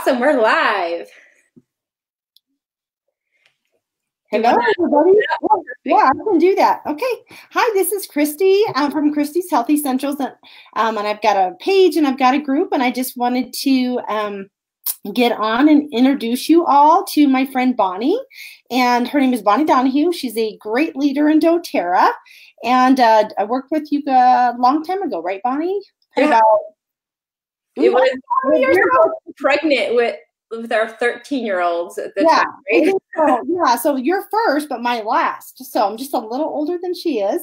Awesome, we're live. Hello, everybody. Yeah, I can do that. Okay. Hi, this is Christy. I'm from Christy's Health Essentials, and I've got a page and I've got a group, and I just wanted to get on and introduce you all to my friend Bonnie, and her name is Bonnie Donahue. She's a great leader in doTERRA, and I worked with you a long time ago, right, Bonnie? Yeah. We were pregnant with our 13-year-olds at the time, right? So you're first, but my last. So I'm just a little older than she is.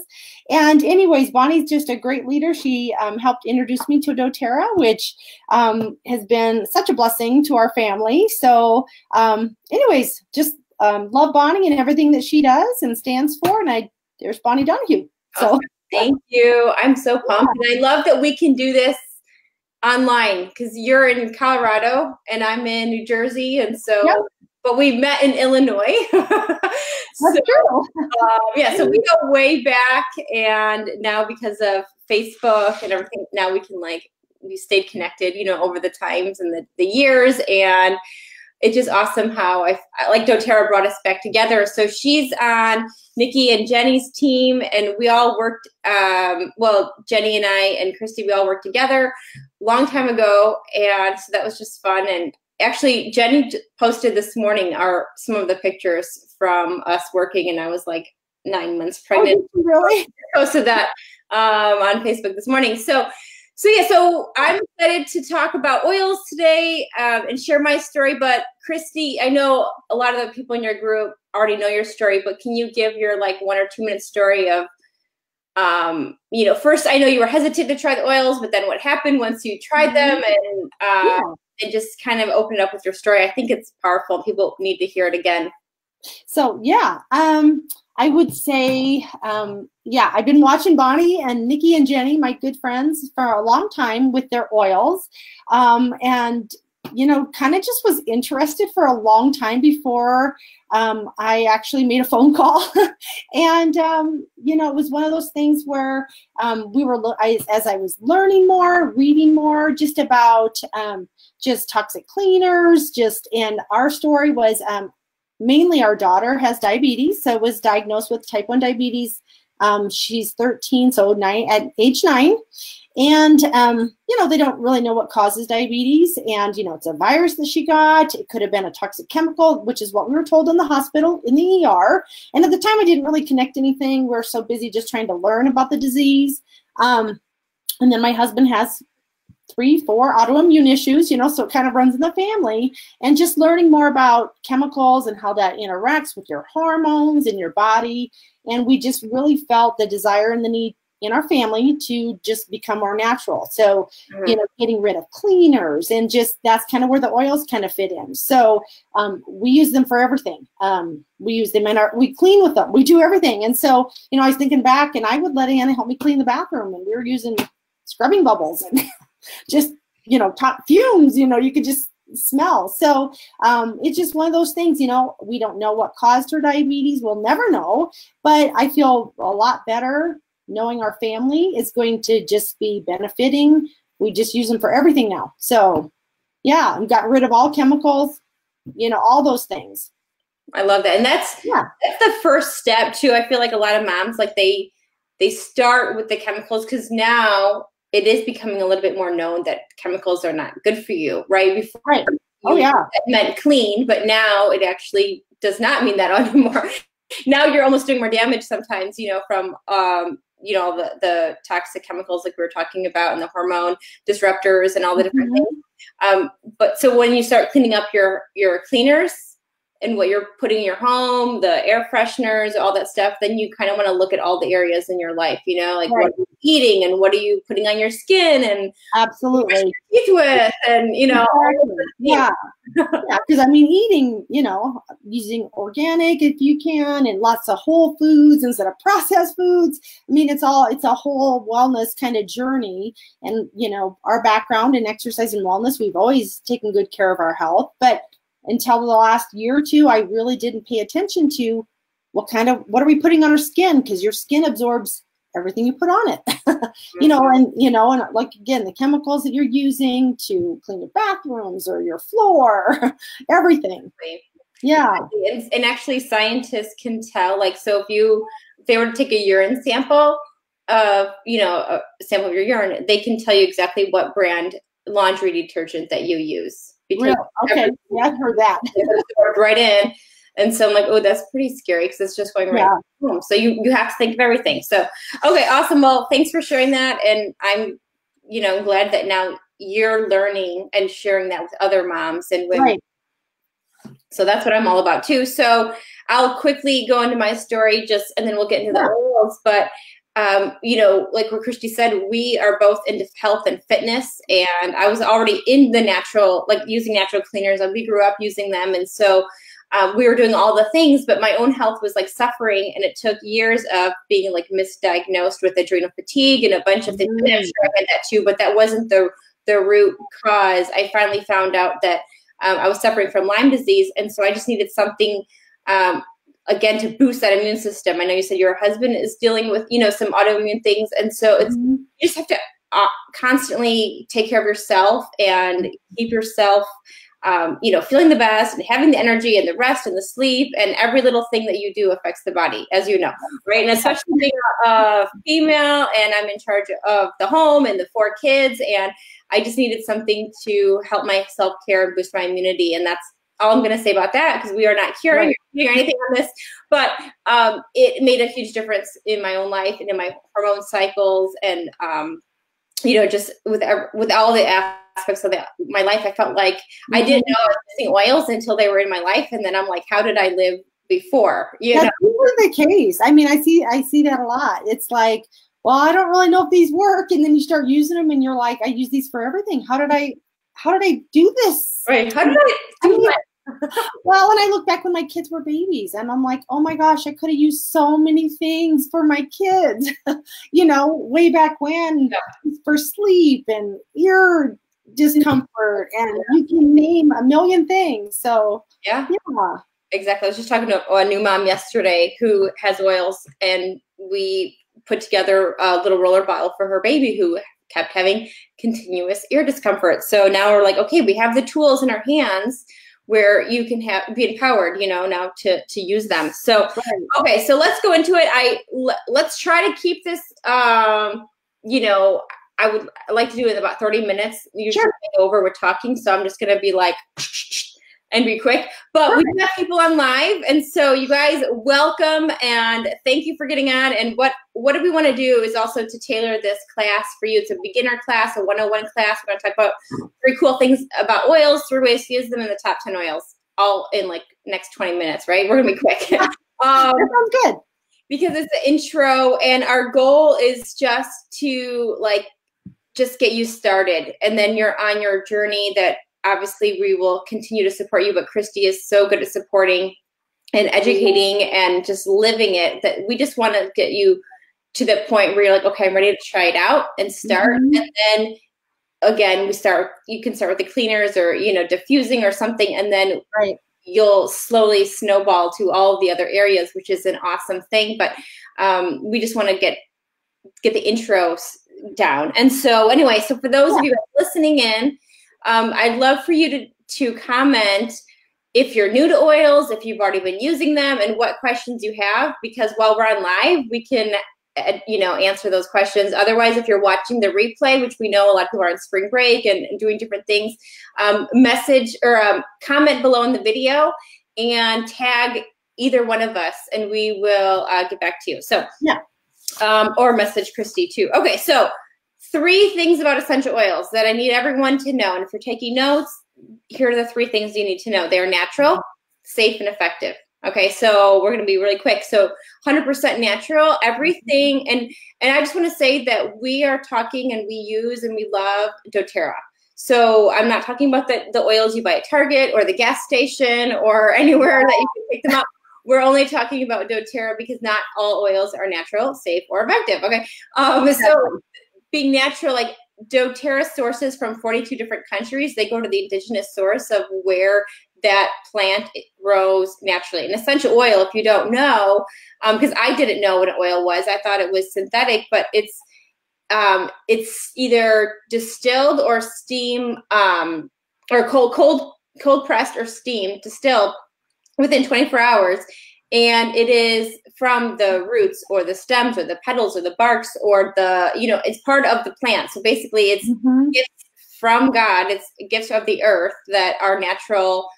And anyways, Bonnie's just a great leader. She helped introduce me to doTERRA, which has been such a blessing to our family. So anyways, just love Bonnie and everything that she does and stands for. And there's Bonnie Donahue. So awesome. Thank you. I'm so pumped. And I love that we can do this online, because you're in Colorado and I'm in New Jersey, and so but we met in Illinois. So so we go way back, and now because of Facebook and everything, now we can we stayed connected, over the times and the years, and it's just awesome how I like doTERRA brought us back together. So she's on Nikki and Jenny's team, and we all worked, Jenny and I and Christy, we all worked together a long time ago, and so that was just fun. And actually, Jenny posted this morning some of the pictures from us working, and I was like 9 months pregnant. Oh, really? Posted that on Facebook this morning. So I'm excited to talk about oils today and share my story. But Christy, I know a lot of the people in your group already know your story, but can you give your 1 or 2 minute story of, first, I know you were hesitant to try the oils, but then what happened once you tried them, and just kind of open it up with your story. I think it's powerful. People need to hear it again. So, I would say, I've been watching Bonnie and Nikki and Jenny, my good friends, for a long time with their oils. And, kind of just was interested for a long time before I actually made a phone call. And, it was one of those things where as I was learning more, reading more, just about just toxic cleaners, and our story was mainly our daughter has diabetes, so was diagnosed with type 1 diabetes. She's 13, so at age 9. And, they don't really know what causes diabetes. And, it's a virus that she got. It could have been a toxic chemical, which is what we were told in the hospital, in the ER. And at the time, I didn't really connect anything. We were so busy just trying to learn about the disease. And then my husband has 3, 4 autoimmune issues, so it kind of runs in the family, and just learning more about chemicals and how that interacts with your hormones in your body. And we just really felt the desire and the need in our family to just become more natural. So, getting rid of cleaners, and just that's kind of where the oils kind of fit in. So we use them for everything. We use them we clean with them. We do everything. And so, I was thinking back, and I would let Anna help me clean the bathroom, and we were using scrubbing bubbles and just, top fumes, you could just smell. So it's just one of those things, we don't know what caused her diabetes. We'll never know. But I feel a lot better knowing our family is going to just be benefiting. We just use them for everything now. So, I've gotten rid of all chemicals, all those things. I love that. And that's the first step, too. I feel like a lot of moms, they start with the chemicals, because now it is becoming a little bit more known that chemicals are not good for you, right? Before, it meant clean, but now it actually does not mean that anymore. Now you're almost doing more damage sometimes, from, the toxic chemicals like we were talking about, and the hormone disruptors and all the different things. But so when you start cleaning up your cleaners and what you're putting in your home, the air fresheners, all that stuff, then you kind of want to look at all the areas in your life, what are you eating, and what are you putting on your skin, and absolutely brushing your teeth with, and because eating, using organic if you can, and lots of whole foods instead of processed foods. It's a whole wellness kind of journey. And our background in exercise and wellness, we've always taken good care of our health, but until the last year or two, I really didn't pay attention to what are we putting on our skin, because your skin absorbs everything you put on it. And like, again, the chemicals that you're using to clean your bathrooms or your floor, everything. Yeah. And actually scientists can tell, like, so if they were to take a urine sample of, a sample of your urine, they can tell you exactly what brand laundry detergent that you use. Because okay. Yeah, I've heard that. Right in. And so I'm like, oh, that's pretty scary because it's just going right home. So you have to think of everything. So, okay, awesome. Well, thanks for sharing that. And I'm, glad that now you're learning and sharing that with other moms and women. Right. So that's what I'm all about too. So I'll quickly go into my story and then we'll get into the oils. But, like what Christy said, we are both into health and fitness. And I was already in the natural, like using natural cleaners. And we grew up using them. And so we were doing all the things, but my own health was like suffering. And it took years of being like misdiagnosed with adrenal fatigue and a bunch of things. I'm sure I had that too, but that wasn't the root cause. I finally found out that I was suffering from Lyme disease. And so I just needed something, again, to boost that immune system. I know you said your husband is dealing with, some autoimmune things. And so you just have to constantly take care of yourself and keep yourself feeling the best and having the energy and the rest and the sleep, and every little thing that you do affects the body, as you know, right? And especially being a female and I'm in charge of the home and the 4 kids, and I just needed something to help my self-care and boost my immunity. And that's all I'm going to say about that, because we are not curing or anything on this, but it made a huge difference in my own life and in my hormone cycles, and just with all the aspects of my life, I felt like I didn't know I was missing oils until they were in my life. And then I'm like, how did I live before? That's usually the case. I mean, I see that a lot. It's like, well, I don't really know if these work. And then you start using them and you're like, I use these for everything. How did I do this? Right. How did I do that? Well, when I look back when my kids were babies, and I'm like, oh my gosh, I could have used so many things for my kids, way back when, for sleep and ear discomfort, and you can name a million things. So yeah, exactly. I was just talking to a new mom yesterday who has oils, and we put together a little roller bottle for her baby who kept having continuous ear discomfort. So now we're like, okay, we have the tools in our hands where you can be empowered, now to use them. So, okay, so let's go into it. Let's try to keep this, I would like to do it in about 30 minutes. Usually over, we're talking. So I'm just going to be like, and be quick, but we have people on live. And so you guys, welcome and thank you for getting on. And what do we want to do is also to tailor this class for you. It's a beginner class, a 101 class. We're going to talk about 3 cool things about oils, 3 ways to use them, in the top 10 oils, all in like next 20 minutes, right? We're going to be quick. That sounds good. Because it's the intro, and our goal is just to just get you started. And then you're on your journey that obviously we will continue to support you, but Christy is so good at supporting and educating and just living it, that we just want to get you to the point where you're like, okay, I'm ready to try it out and start. And then again, you can start with the cleaners or, diffusing or something. And then you'll slowly snowball to all of the other areas, which is an awesome thing. But we just want to get the intros down. And so anyway, so for those of you listening in, I'd love for you to comment if you're new to oils, if you've already been using them, and what questions you have, because while we're on live, we can, answer those questions. Otherwise, if you're watching the replay, which we know a lot of people are on spring break and doing different things, message or comment below in the video and tag either one of us, and we will get back to you. So, or message Christy too. Okay, so 3 things about essential oils that I need everyone to know. And if you're taking notes, here are the 3 things you need to know. They're natural, safe, and effective. Okay, so we're going to be really quick. So 100% natural, everything. And I just want to say that we are talking and we use and we love doTERRA. So I'm not talking about the oils you buy at Target or the gas station or anywhere that you can pick them up. We're only talking about doTERRA because not all oils are natural, safe, or effective. Okay, so being natural, like doTERRA sources from 42 different countries. They go to the indigenous source of where that plant grows naturally. An essential oil, if you don't know, because I didn't know what an oil was. I thought it was synthetic, but it's either distilled or steam, or cold pressed or steamed, distilled within 24 hours. And it is from the roots or the stems or the petals or the barks or the, it's part of the plant. So basically it's gifts from God. It's gifts of the earth that are natural,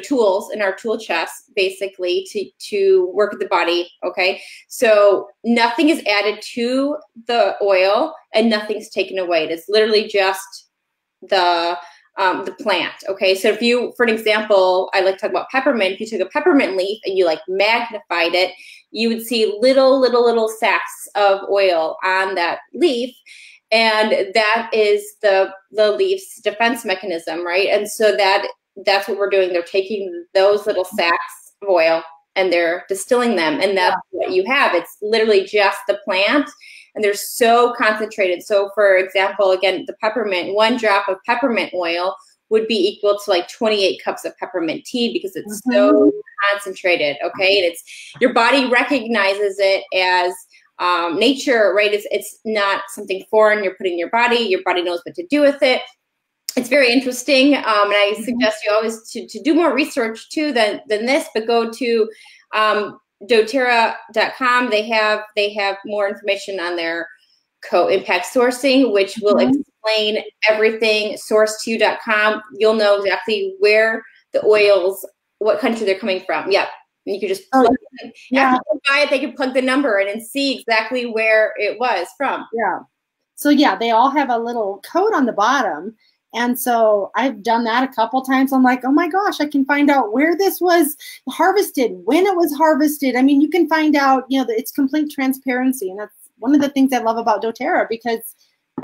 tools in our tool chest, basically to work with the body. Okay. So nothing is added to the oil and nothing's taken away. It's literally just the plant. Okay. So if you, for an example, I like to talk about peppermint. If you took a peppermint leaf and you like magnified it, you would see little sacks of oil on that leaf. And that is the leaf's defense mechanism, right? And so that's what we're doing. They're taking those little sacks of oil and they're distilling them. And that's what you have. It's literally just the plant. And they're so concentrated. So for example, again, the peppermint, 1 drop of peppermint oil would be equal to like 28 cups of peppermint tea because it's so concentrated. Okay. And your body recognizes it as nature, right? It's not something foreign you're putting in your body. Your body knows what to do with it. It's very interesting. And I suggest you always to do more research too than this, but go to doTERRA.com. They have more information on their co-impact sourcing, which will explain everything. Source2.com. You'll know exactly where the oils, what country they're coming from. Yep. And you can just plug in. After you buy it, they can plug the number in and see exactly where it was from. Yeah. So yeah, they all have a little code on the bottom. And so I've done that a couple times. I'm like, oh my gosh, I can find out where this was harvested, when it was harvested. I mean, you can find out, it's complete transparency. And that's one of the things I love about doTERRA, because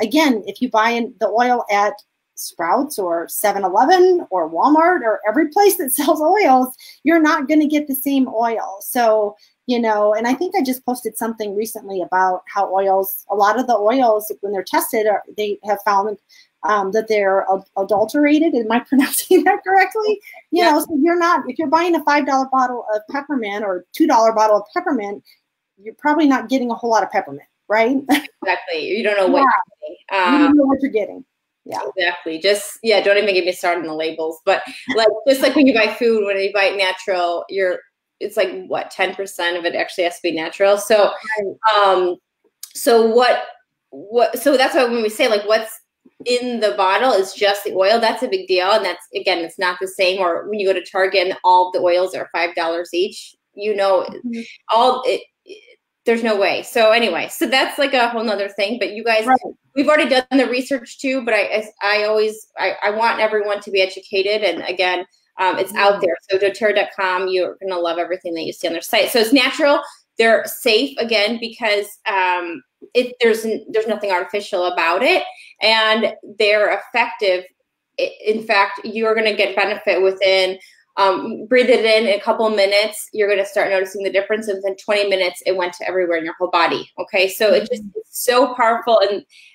again, if you buy the oil at Sprouts or 7-Eleven or Walmart or every place that sells oils, you're not going to get the same oil. So, and I think I just posted something recently about how a lot of the oils, when they're tested, they have found that they're adulterated. Am I pronouncing that correctly? So if you're buying a $5 bottle of peppermint or $2 bottle of peppermint, you're probably not getting a whole lot of peppermint, right? Exactly. You don't know what you're getting. You don't know what you're getting. Yeah. Exactly. Don't even get me started on the labels. But just like when you buy food, when you buy it natural, it's like what, 10% of it actually has to be natural. So so that's why when we say like what's in the bottle is just the oil, that's a big deal. And that's, again, it's not the same. Or when you go to Target and all the oils are $5 each, there's no way. So anyway, so that's like a whole nother thing, but you guys, we've already done the research too, but I want everyone to be educated. And again, it's out there. So doTERRA.com, you're going to love everything that you see on their site. So it's natural. They're safe, again, because there's nothing artificial about it, and they're effective. In fact, you're going to get benefit within, breathe it in a couple minutes, you're going to start noticing the difference. And within 20 minutes, it went to everywhere in your whole body. Okay. So it's so powerful.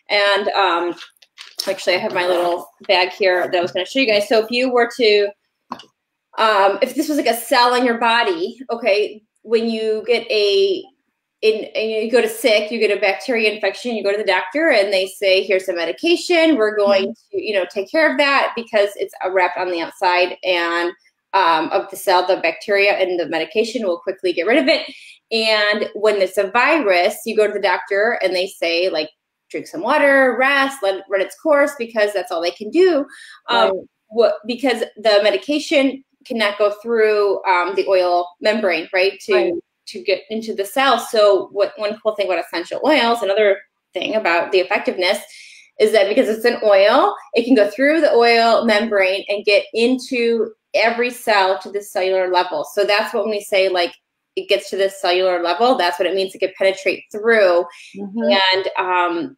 And actually I have my little bag here that I was going to show you guys. So if you were to, if this was like a cell in your body, okay, when you get you go to sick, you get a bacteria infection, you go to the doctor and they say, here's a medication. We're going to, take care of that because it's wrapped on the outside and of the cell, the bacteria, and the medication will quickly get rid of it. And when it's a virus, you go to the doctor and they say, like, drink some water, rest, let it run its course, because that's all they can do. Because the medication cannot go through the oil membrane, right, to get into the cell. So one cool thing about essential oils, another thing about the effectiveness, is that because it's an oil, it can go through the oil membrane and get into every cell to the cellular level. So that's what when we say, like, it gets to the cellular level, that's what it means. It can penetrate through. And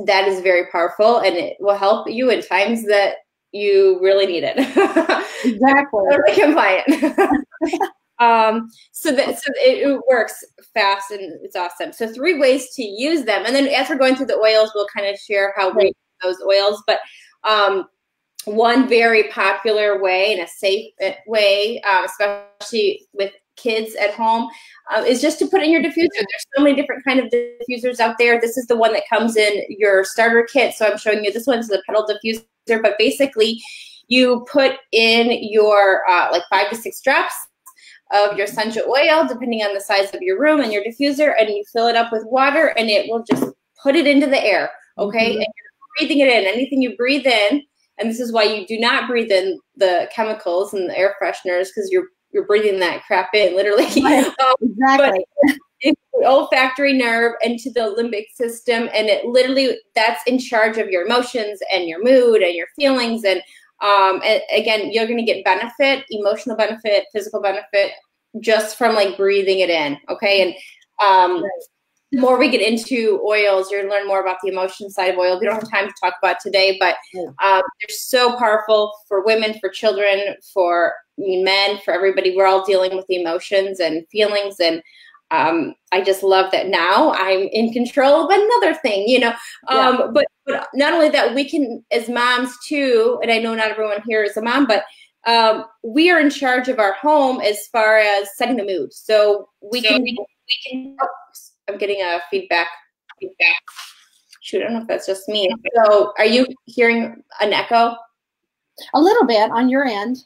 that is very powerful, and it will help you in times that you really need it. Exactly. Totally compliant. So it works fast and it's awesome. So 3 ways to use them. And then as we're going through the oils, we'll kind of share how we use those oils. But one very popular way and a safe way, especially with kids at home, is just to put in your diffuser. There's so many different kind of diffusers out there. This is the one that comes in your starter kit. So I'm showing you this one's the pedal diffuser, but basically you put in your like 5 to 6 drops of your essential oil, depending on the size of your room and your diffuser, and you fill it up with water, and it will just put it into the air, okay? And you're breathing it in. Anything you breathe in, and this is why you do not breathe in the chemicals and the air fresheners, because you're breathing that crap in, literally. Right. Exactly. But it's the olfactory nerve into the limbic system, and it literally, that's in charge of your emotions and your mood and your feelings. And again, you're going to get benefit, emotional benefit, physical benefit, just from like breathing it in. Okay. And the more we get into oils, you're going to learn more about the emotion side of oil. We don't have time to talk about today, but they're so powerful for women, for children, for men, for everybody. We're all dealing with the emotions and feelings. And I just love that now I'm in control of another thing, you know. But not only that, we can, as moms too, and I know not everyone here is a mom, but we are in charge of our home as far as setting the mood. So we can oops, I'm getting a feedback. Shoot, I don't know if that's just me. So are you hearing an echo? A little bit on your end.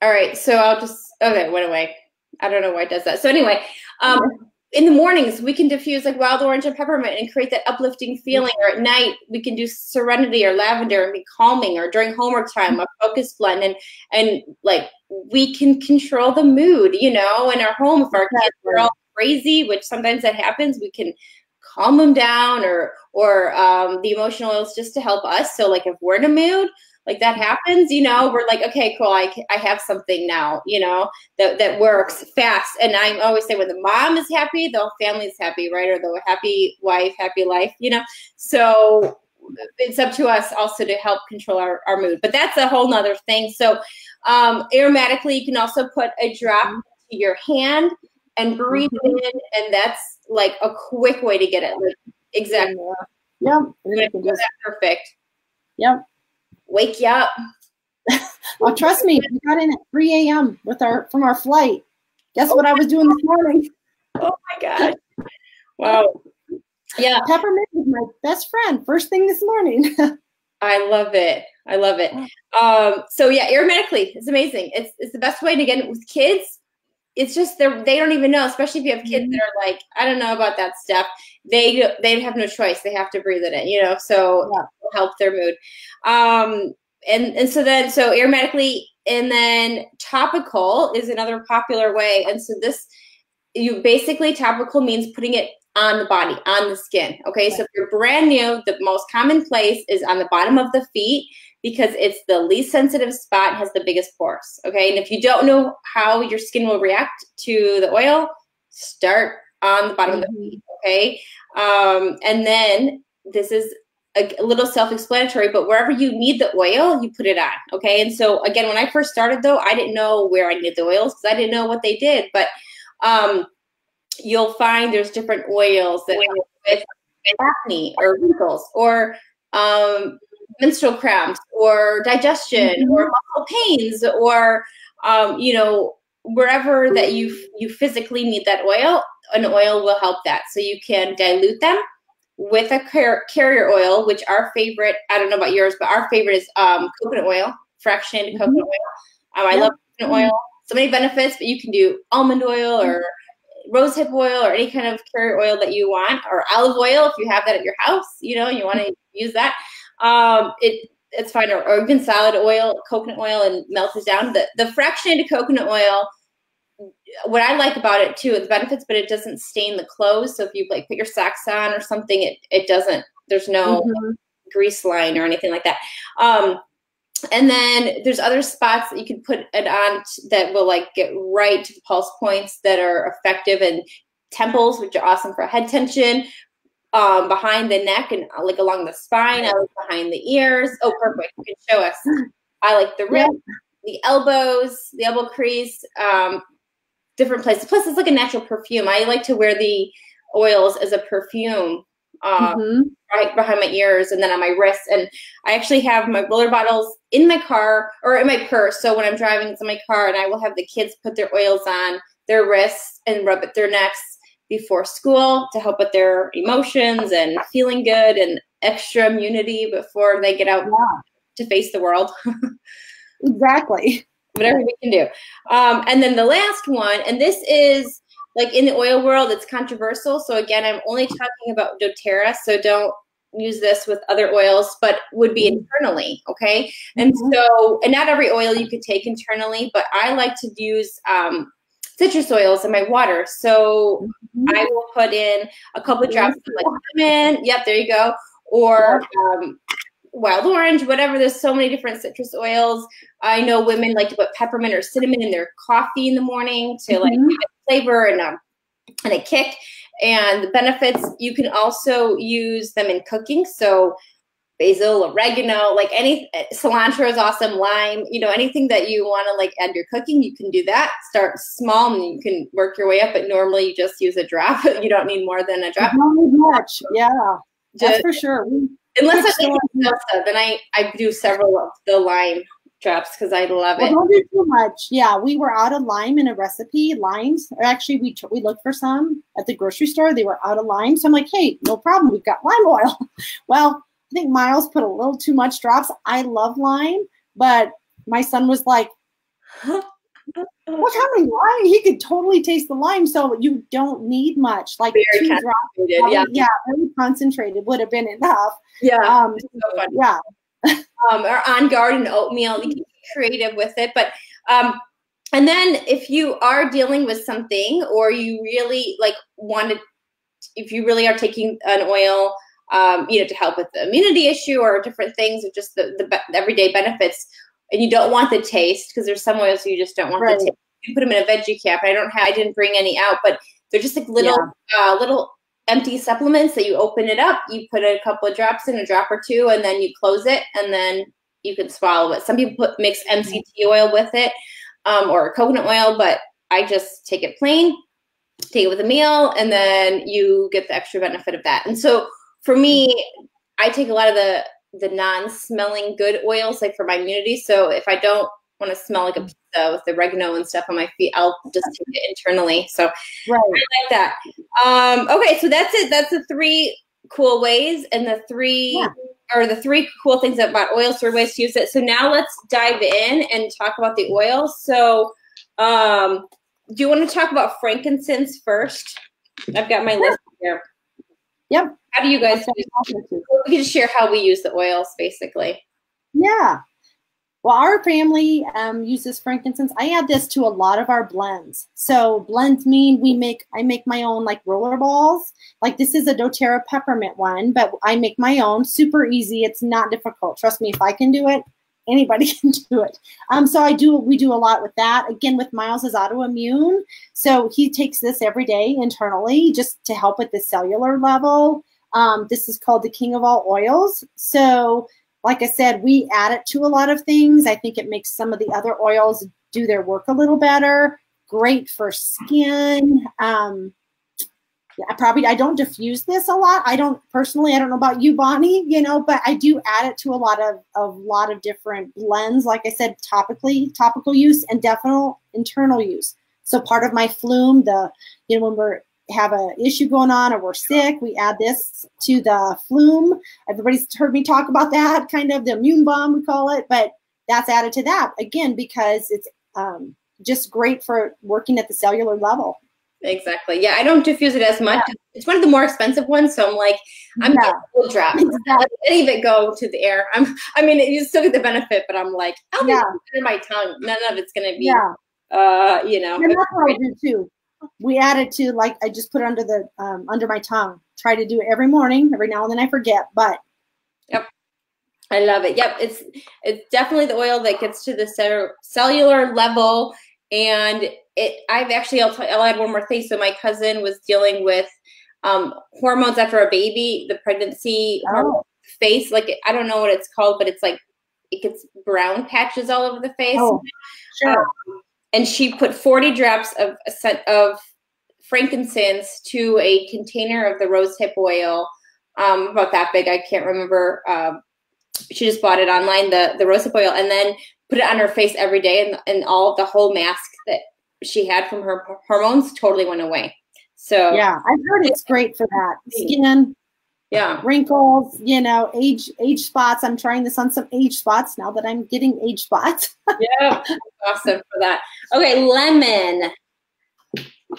All right, so I'll just, okay, it went away. I don't know why it does that. So anyway, in the mornings, we can diffuse like wild orange and peppermint and create that uplifting feeling. Or at night, we can do serenity or lavender and be calming. Or during homework time, a focus blend. And like, we can control the mood, you know, in our home. If our kids are all crazy, which sometimes that happens, we can calm them down, or the emotional oils just to help us. So like if we're in a mood, like that happens, you know, we're like, okay, cool, I have something now, you know, that works fast. And I always say when the mom is happy, the whole family is happy, right? Or the happy wife, happy life, you know. So it's up to us also to help control our mood. But that's a whole nother thing. So aromatically, you can also put a drop to your hand and breathe it in, and that's like a quick way to get it. Like, exactly. Yeah. That's perfect. Yep. Wake you up. Well, trust me, we got in at 3 a.m. from our flight. Guess what I was doing this morning? Oh my God. Wow. Yeah. Peppermint is my best friend. First thing this morning. I love it. I love it. So yeah, aromatically, it's amazing. It's the best way to get it with kids. It's just they don't even know, especially if you have kids that are like, I don't know about that stuff. They have no choice. They have to breathe it in, you know, so it'll help their mood. And so aromatically, and then topical is another popular way. And so basically topical means putting it on the body, on the skin. Okay. So if you're brand new, the most common place is on the bottom of the feet, because it's the least sensitive spot, has the biggest pores. Okay. And if you don't know how your skin will react to the oil, start on the bottom of the feet. Okay. And then this is a little self-explanatory, but wherever you need the oil, you put it on. Okay. And so again, when I first started though, I didn't know where I needed the oils because I didn't know what they did, but, you'll find there's different oils that help with acne or wrinkles or, menstrual cramps or digestion or muscle pains or, you know, wherever that you physically need that oil, an oil will help that. So you can dilute them with a carrier oil, which our favorite, I don't know about yours, but our favorite is coconut oil, fractionated coconut oil. I love coconut oil. So many benefits, but you can do almond oil or rosehip oil or any kind of carrier oil that you want, or olive oil if you have that at your house, you know, you want to use that. It's fine, or even salad oil, coconut oil, and melt it down. The fractionated coconut oil, what I like about it too, the benefits, but it doesn't stain the clothes. So if you like put your socks on or something, it doesn't, there's no grease line or anything like that. And then there's other spots that you can put it on that will like get right to the pulse points that are effective, and temples, which are awesome for head tension, behind the neck and like along the spine. I like behind the ears. Oh, perfect. You can show us. I like the ribs, the elbows, the elbow crease, different places. Plus, it's like a natural perfume. I like to wear the oils as a perfume right behind my ears and then on my wrists. And I actually have my roller bottles in my car or in my purse. So when I'm driving into my car, and I will have the kids put their oils on their wrists and rub at their necks before school to help with their emotions and feeling good and extra immunity before they get out to face the world. Exactly. Whatever we can do. And then the last one, and this is like in the oil world, it's controversial. So again, I'm only talking about doTERRA, so don't use this with other oils, but would be internally, okay? And so, and not every oil you could take internally, but I like to use citrus oils in my water. So I will put in a couple of drops of like lemon. Yep, there you go. Or wild orange, whatever. There's so many different citrus oils. I know women like to put peppermint or cinnamon in their coffee in the morning to like give it flavor and a kick. And the benefits, you can also use them in cooking. So basil, oregano, like any cilantro is awesome, lime, you know, anything that you want to like add to your cooking, you can do that. Start small and you can work your way up, but normally you just use a drop. You don't need more than a drop. You don't need much. Yeah, that's for sure. Unless I'm making salsa, then I do several of the lime drops because I love it. Don't do too much. Yeah, we were out of lime in a recipe. Limes, or actually, we looked for some at the grocery store. They were out of lime, so I'm like, hey, no problem. We've got lime oil. Well, I think Miles put a little too much drops. I love lime, but my son was like, "What kind of lime?" He could totally taste the lime, so you don't need much. Like very 2 drops. Yeah, very concentrated would have been enough. Yeah, so fun. Yeah. Or On Guard and oatmeal. You can be creative with it, but and then if you are dealing with something, or you really like if you really are taking an oil, you know, to help with the immunity issue or different things, or just the everyday benefits, and you don't want the taste, because there's some oils you just don't want the taste. You put them in a veggie cap. I didn't bring any out, but they're just like little empty supplements that you open it up, you put a couple of drops in, a drop or two, and then you close it, and then you can swallow it. Some people mix MCT oil with it, or coconut oil, but I just take it plain, take it with a meal, and then you get the extra benefit of that. And so for me, I take a lot of the non-smelling good oils, like for my immunity. So if I don't want to smell like a pizza with the oregano and stuff on my feet, I'll just take it internally. So I like that. Okay, so that's it. That's the 3 cool ways, and the 3 cool things about oils, 3 ways to use it. So now let's dive in and talk about the oils. So do you want to talk about frankincense first? I've got my list here. Yep. How do you guys we can just share how we use the oils, basically. Yeah. Well, our family uses frankincense. I add this to a lot of our blends. So blends mean I make my own like roller balls. Like this is a doTERRA peppermint one, but I make my own. Super easy. It's not difficult. Trust me, if I can do it, anybody can do it. So we do a lot with that. Again, with Miles is autoimmune. So he takes this every day internally just to help with the cellular level. This is called the King of All Oils. So like I said, we add it to a lot of things. I think it makes some of the other oils do their work a little better. Great for skin. I don't diffuse this a lot. I don't know about you, Bonnie, but I do add it to a lot of different blends. Like I said, topical use and definite internal use. So part of my flume, when we have an issue going on or we're sick, we add this to the flume. Everybody's heard me talk about that, kind of the immune bomb, we call it, but that's added to that again because it's just great for working at the cellular level. Exactly. Yeah, I don't diffuse it as much. Yeah. It's one of the more expensive ones, so I'm getting a little drop. Exactly. Let any of it go to the air. You still get the benefit, but I'm like, I'll be in my tongue. None of it's going to be, And that's what I do too. We add it to, like, I just put it under my tongue. Try to do it every morning. Every now and then I forget, but. Yep. I love it. Yep. It's definitely the oil that gets to the cellular level. And I'll add one more thing. So my cousin was dealing with hormones after a baby, the pregnancy hormone face. Like, I don't know what it's called, but it's like, it gets brown patches all over the face. Oh, sure. And she put 40 drops of frankincense to a container of the rosehip oil about that big. I can't remember. She just bought it online, the rosehip oil, and then put it on her face every day, and the whole mask that she had from her hormones totally went away. So yeah, I've heard it's great for that. Skin, yeah, wrinkles, you know, age spots. I'm trying this on some age spots now that I'm getting age spots. Yeah, awesome for that. Okay, lemon.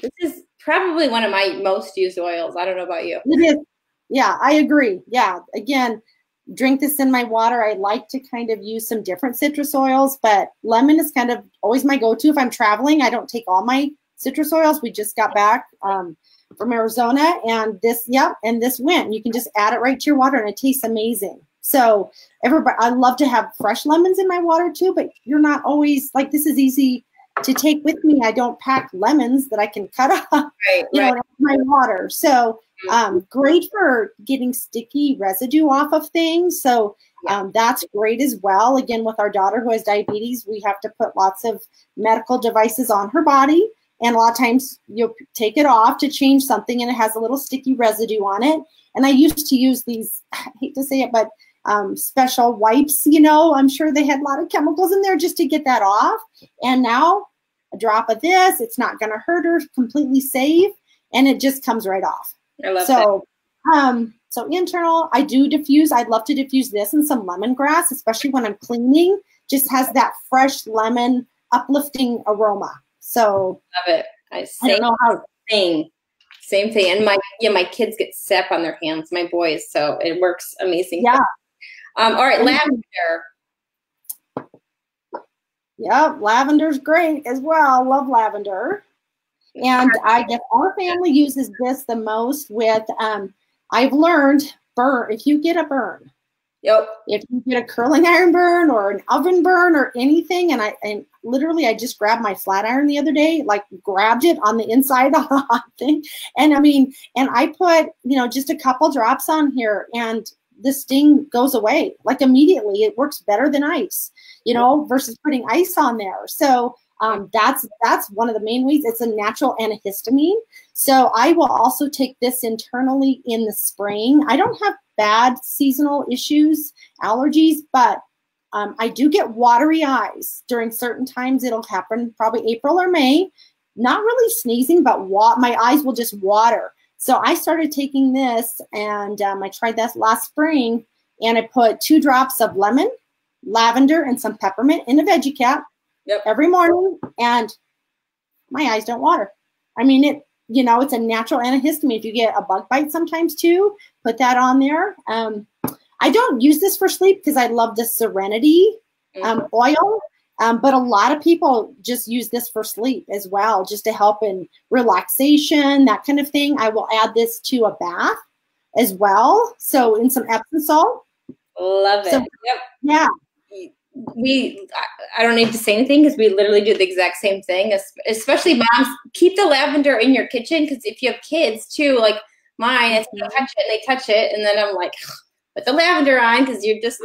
This is probably one of my most used oils. I don't know about you. It is. Yeah, I agree. Yeah, again, drink this in my water. I like to kind of use some different citrus oils, but lemon is kind of always my go-to if I'm traveling. I don't take all my citrus oils. We just got back from Arizona, and this went. You can just add it right to your water, and it tastes amazing. So everybody, I love to have fresh lemons in my water too, but you're not always like, this is easy to take with me. I don't pack lemons that I can cut off, you know, in my water. So great for getting sticky residue off of things. So that's great as well. Again, with our daughter who has diabetes, we have to put lots of medical devices on her body. And a lot of times you'll take it off to change something and it has a little sticky residue on it. And I used to use these, I hate to say it, but special wipes, you know, I'm sure they had a lot of chemicals in there just to get that off. And now a drop of this, it's not going to hurt her, completely safe, and it just comes right off. I love that. So internal, I do diffuse. I'd love to diffuse this in some lemongrass, especially when I'm cleaning. Just has that fresh lemon uplifting aroma. So love it. I don't know how. Same thing. And my kids get sap on their hands, my boys, so it works amazing. Yeah. All right, lavender. Yeah, lavender's great as well. Love lavender. And I guess our family uses this the most with, I've learned, burn. If you get a burn, yep. If you get a curling iron burn or an oven burn or anything, and literally I just grabbed my flat iron the other day, like grabbed it on the inside of the hot thing. And I mean, and I put, you know, just a couple drops on here and the sting goes away like immediately. It works better than ice, you know, versus putting ice on there. So that's one of the main ways. It's a natural antihistamine. So I will also take this internally in the spring. I don't have bad seasonal issues, allergies, but I do get watery eyes during certain times. It'll happen probably April or May. Not really sneezing, but my eyes will just water. So I started taking this, and I tried that last spring, and I put 2 drops of lemon, lavender, and some peppermint in a veggie cap every morning, and my eyes don't water. I mean, you know, it's a natural antihistamine. If you get a bug bite sometimes too, put that on there. I don't use this for sleep because I love the Serenity oil. But a lot of people just use this for sleep as well, just to help in relaxation, that kind of thing. I will add this to a bath as well. So in some Epsom salt. Love it. So, yep. Yeah. I don't need to say anything because we literally do the exact same thing. Especially moms, keep the lavender in your kitchen, because if you have kids too, like mine, if they touch it, they touch it, and then I'm like, put the lavender on because you just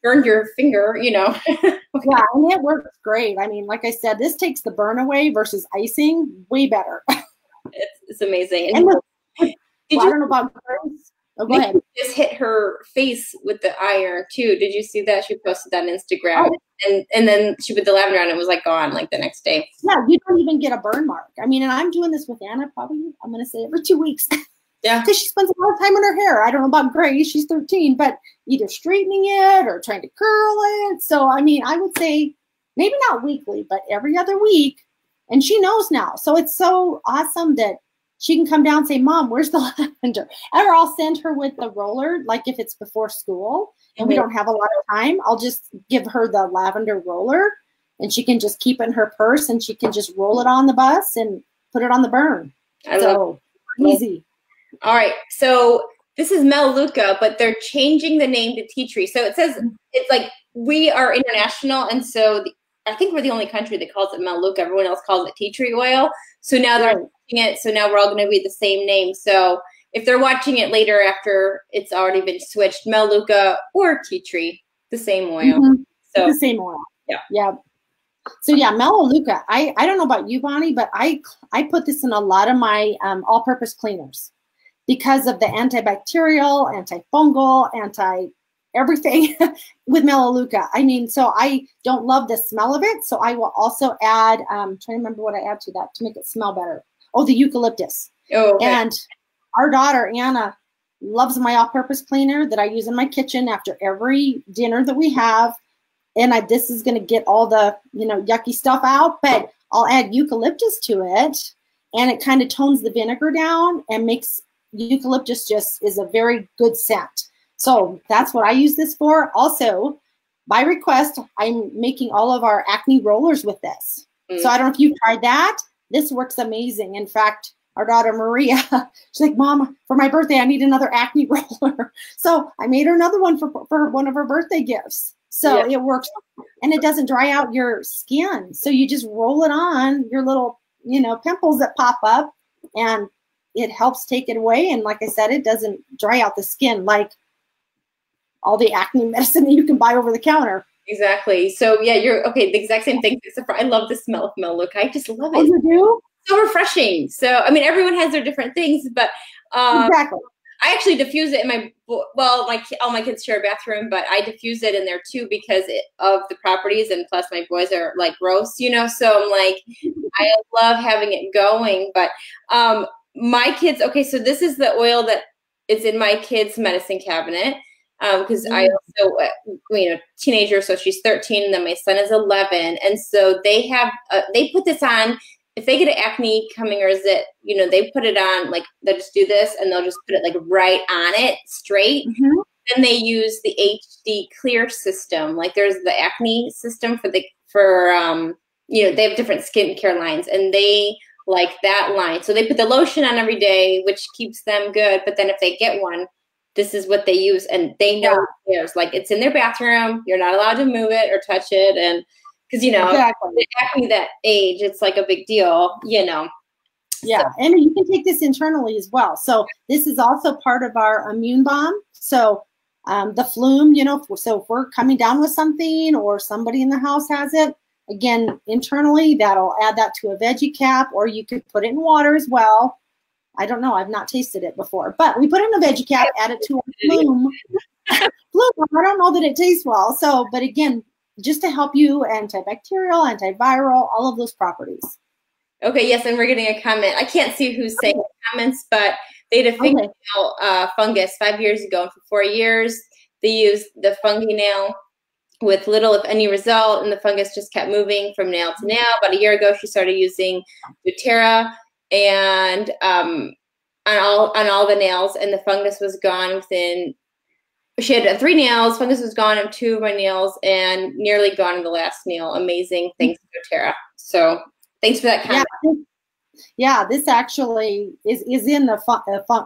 burned your finger, you know. Yeah, and it works great. I mean, like I said, this takes the burn away versus icing way better. It's amazing. And I don't know about girls. Oh, go ahead. Just hit her face with the iron too. Did you see that? She posted that on Instagram, and then she put the lavender on. It was like gone like the next day. Yeah, you don't even get a burn mark. I mean, and I'm doing this with Anna probably, I'm going to say every 2 weeks. Yeah, because she spends a lot of time in her hair. I don't know about Grace; she's 13, but either straightening it or trying to curl it. So I mean, I would say maybe not weekly, but every other week. And she knows now, so it's so awesome that she can come down and say, "Mom, where's the lavender?" Or I'll send her with the roller, like if it's before school and we don't have a lot of time, I'll just give her the lavender roller, and she can just keep it in her purse, and she can just roll it on the bus and put it on the burn. So easy. All right, so this is Melaleuca, but they're changing the name to tea tree. So it says, it's like, we are international, and so I think we're the only country that calls it Melaleuca. Everyone else calls it tea tree oil. So now they're changing it, so now we're all going to be the same name. So if they're watching it later after it's already been switched, Melaleuca or tea tree, the same oil. So the same oil. Yeah. So yeah, Melaleuca. I don't know about you, Bonnie, but I put this in a lot of my all-purpose cleaners. because of the antibacterial, antifungal, everything with Melaleuca. I mean, so I don't love the smell of it. So I will also add, trying to remember what I add to that to make it smell better. Oh, the eucalyptus. Oh, okay. And our daughter, Anna, loves my all-purpose cleaner that I use in my kitchen after every dinner that we have. And this is going to get all the, yucky stuff out, but I'll add eucalyptus to it, and it kind of tones the vinegar down and makes eucalyptus just is a very good scent. So that's what I use this for. Also, by request, I'm making all of our acne rollers with this. So I don't know if you've tried that. This works amazing. In fact, our daughter Maria, she's like, Mom, for my birthday, I need another acne roller. So I made her another one for one of her birthday gifts. So it works, and it doesn't dry out your skin. So you just roll it on your little, pimples that pop up, and it helps take it away. And like I said, it doesn't dry out the skin like all the acne medicine that you can buy over the counter. Exactly. So yeah, you're okay. The exact same thing. Except for I love the smell of Melaleuca. I just love it. Oh, you do? So refreshing. So I mean, everyone has their different things, but exactly. I actually diffuse it in all my kids share a bathroom, but I diffuse it in there too because of the properties, and plus my boys are like gross, so I'm like, I love having it going. But my kids, okay, so this is the oil that is in my kids' medicine cabinet because I also, teenager, so she's 13, and then my son is 11, and so they put this on. If they get an acne coming, or is it, they put it on, like they'll just do this and they'll just put it like right on it straight. Then they use the HD clear system. Like there's the acne system they have different skincare lines, and they like that line. So they put the lotion on every day, which keeps them good. But then if they get one, this is what they use, and they know it's like it's in their bathroom. You're not allowed to move it or touch it, and because, exactly. acne that age, it's like a big deal, Yeah, So. and you can take this internally as well. So this is also part of our immune bomb. So the flume, so if we're coming down with something or somebody in the house has it, again, internally, that'll add that to a veggie cap, or you could put it in water as well. I don't know. I've not tasted it before, but we put it in a veggie cap, add it to our flume. I don't know that it tastes well. So, but again, just to help you, antibacterial, antiviral, all of those properties. Okay, yes, and we're getting a comment. I can't see who's saying the comments, but they had a fingernail fungus 5 years ago, and for 4 years, they used the fungi nail with little, if any, result, and the fungus just kept moving from nail to nail. About a year ago, she started using doTERRA and on all the nails, and the fungus was gone within. She had 3 nails. Fungus was gone on 2 of my nails, and nearly gone in the last nail. Amazing. Thanks to doTERRA. So thanks for that comment. Yeah, this actually is in the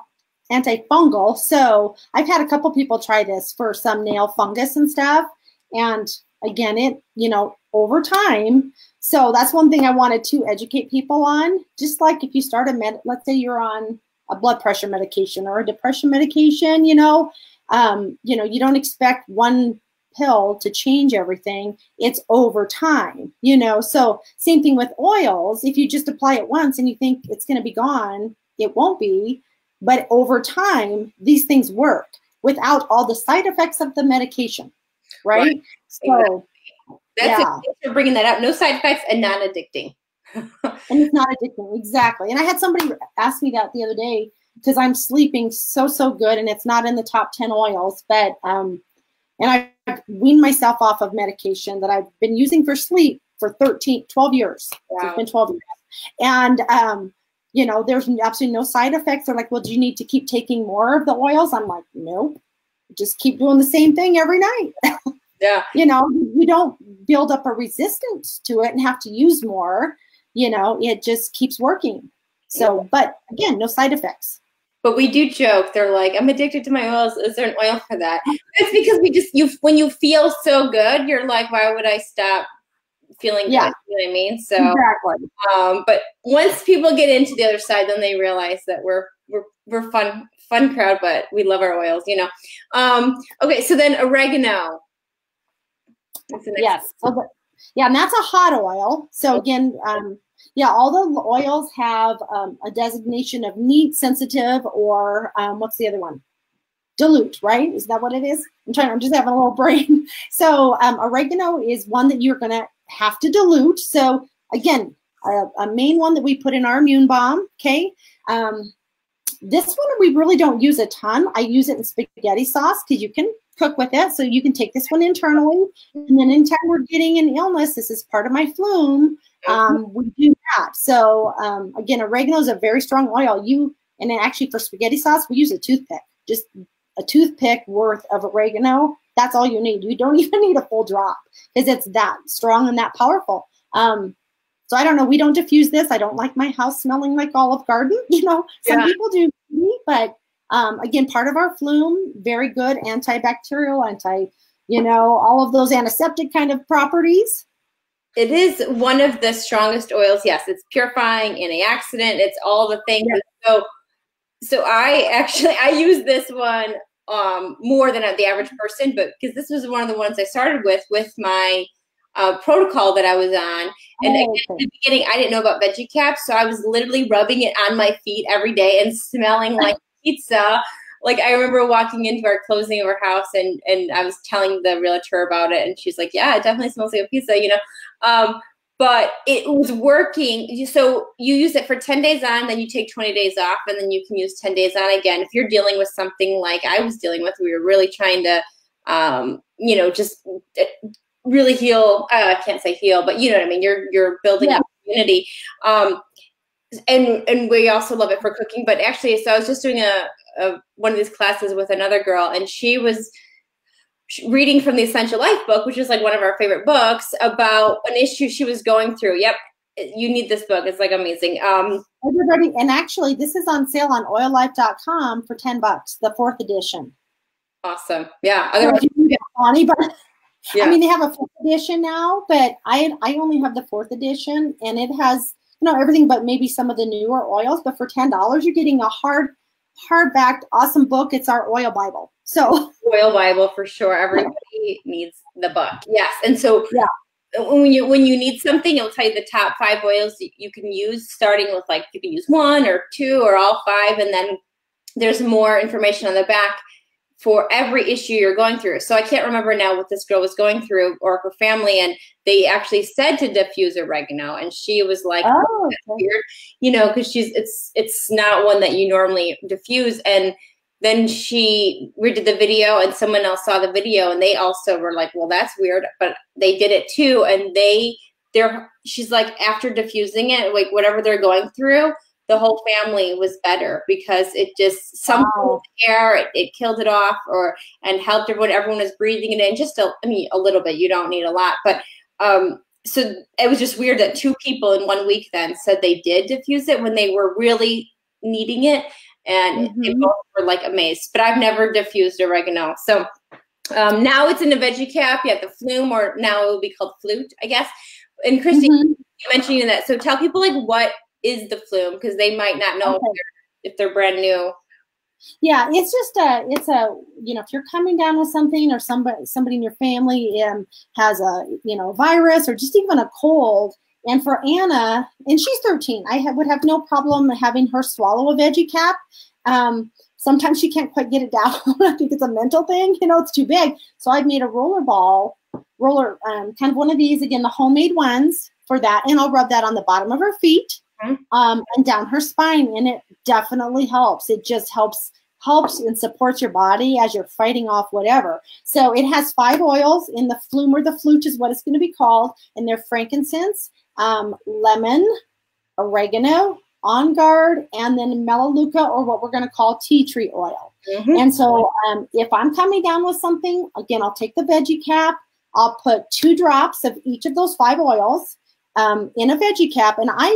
antifungal. So I've had a couple people try this for some nail fungus and stuff. And again, it, over time. So that's one thing I wanted to educate people on. Just like if you start let's say you're on a blood pressure medication or a depression medication, you don't expect one pill to change everything. It's over time, so same thing with oils. If you just apply it once and you think it's going to be gone, it won't be. But over time, these things work without all the side effects of the medication, right? So that's it. Thanks for bringing that up. No side effects and non-addicting. And it's not addicting, exactly. And I had somebody ask me that the other day, because I'm sleeping so good, and it's not in the top 10 oils, but and I've weaned myself off of medication that I've been using for sleep for 12 years. Wow. So it's been 12 years. And, there's absolutely no side effects. They're like, well, do you need to keep taking more of the oils? I'm like, nope, just keep doing the same thing every night. Yeah. You don't build up a resistance to it and have to use more, it just keeps working. So, but again, no side effects. But we do joke. They're like, I'm addicted to my oils. Is there an oil for that? It's because when you feel so good, you're like, why would I stop feeling good? You know what I mean? So, exactly. But once people get into the other side, then they realize that we're fun crowd, but we love our oils, Okay, so then oregano. Yes. And that's a hot oil. So again, Yeah, all the oils have a designation of neat, sensitive, or what's the other one? Dilute, right? Is that what it is? I'm just having a little brain. So oregano is one that you're going to have to dilute. So again, a main one that we put in our immune balm, okay? This one we really don't use a ton. I use it in spaghetti sauce because you can cook with it. So you can take this one internally. And then anytime we're getting an illness, this is part of my flume, we do that. So again, oregano is a very strong oil. And then actually for spaghetti sauce, we use a toothpick. Just a toothpick worth of oregano. That's all you need. You don't even need a full drop because it's that strong and that powerful. So I don't know. We don't diffuse this. I don't like my house smelling like Olive Garden. You know, some people do, but again, part of our flume, very good antibacterial, all of those antiseptic kind of properties. It is one of the strongest oils. Yes, it's purifying, antioxidant. It's all the things. Yeah. So I use this one more than the average person, but because this was one of the ones I started with my protocol that I was on. And in the beginning, I didn't know about veggie caps, so I was literally rubbing it on my feet every day and smelling like pizza. Like I remember walking into our closing of our house and I was telling the realtor about it, and she's like, "Yeah, it definitely smells like a pizza," But it was working. So you use it for 10 days on, then you take 20 days off, and then you can use 10 days on again. If you're dealing with something like I was dealing with, we were really trying to, just really heal. I can't say heal, but you know what I mean? You're building up immunity. And we also love it for cooking. But actually, so I was just doing one of these classes with another girl, and she was reading from the Essential Life book, which is like one of our favorite books, about an issue she was going through. Yep. You need this book. It's like amazing. Everybody, and actually this is on sale on oillife.com for $10, the 4th edition. Awesome. Yeah. Otherwise, you can get Bonnie, but I mean, they have a 4th edition now, but I only have the 4th edition, and it has, everything but maybe some of the newer oils, but for $10, you're getting a hardbacked, awesome book. It's our oil Bible. So oil Bible for sure. Everybody needs the book. Yes. And so when you need something, it'll tell you the top 5 oils you can use, starting with like you can use 1 or 2 or all 5, and then there's more information on the back for every issue you're going through. So I can't remember now what this girl was going through or her family, and they actually said to diffuse oregano, and she was like, "Oh, that's weird," because it's not one that you normally diffuse. And then she redid the video, and someone else saw the video, and they also were like, "Well, that's weird," but they did it too. And she's like, after diffusing it, like whatever they're going through, the whole family was better because it just something in the air, it killed it off and helped everyone. Everyone was breathing it in just a little bit. You don't need a lot, but so it was just weird that 2 people in 1 week then said they did diffuse it when they were really needing it. And they both were like amazed, but I've never diffused oregano. So now it's in a veggie cap. You have the flume, or now it will be called flute, I guess. And Christy, you mentioning that. So tell people like what is the flume, because they might not know if they're brand new. Yeah, it's just if you're coming down with something, or somebody in your family has a virus, or just even a cold. And for Anna, and she's 13, I would have no problem having her swallow a veggie cap. Sometimes she can't quite get it down. I think it's a mental thing, it's too big. So I've made a roller, kind of one of these, again, the homemade ones for that. And I'll rub that on the bottom of her feet and down her spine. And it definitely helps. It just helps and supports your body as you're fighting off whatever. So it has 5 oils in the flume, or the flute is what it's going to be called. And they're frankincense, lemon, oregano, on guard, and then Melaleuca, or what we're going to call tea tree oil. And so if I'm coming down with something, again, I'll take the veggie cap. I'll put 2 drops of each of those 5 oils in a veggie cap. And I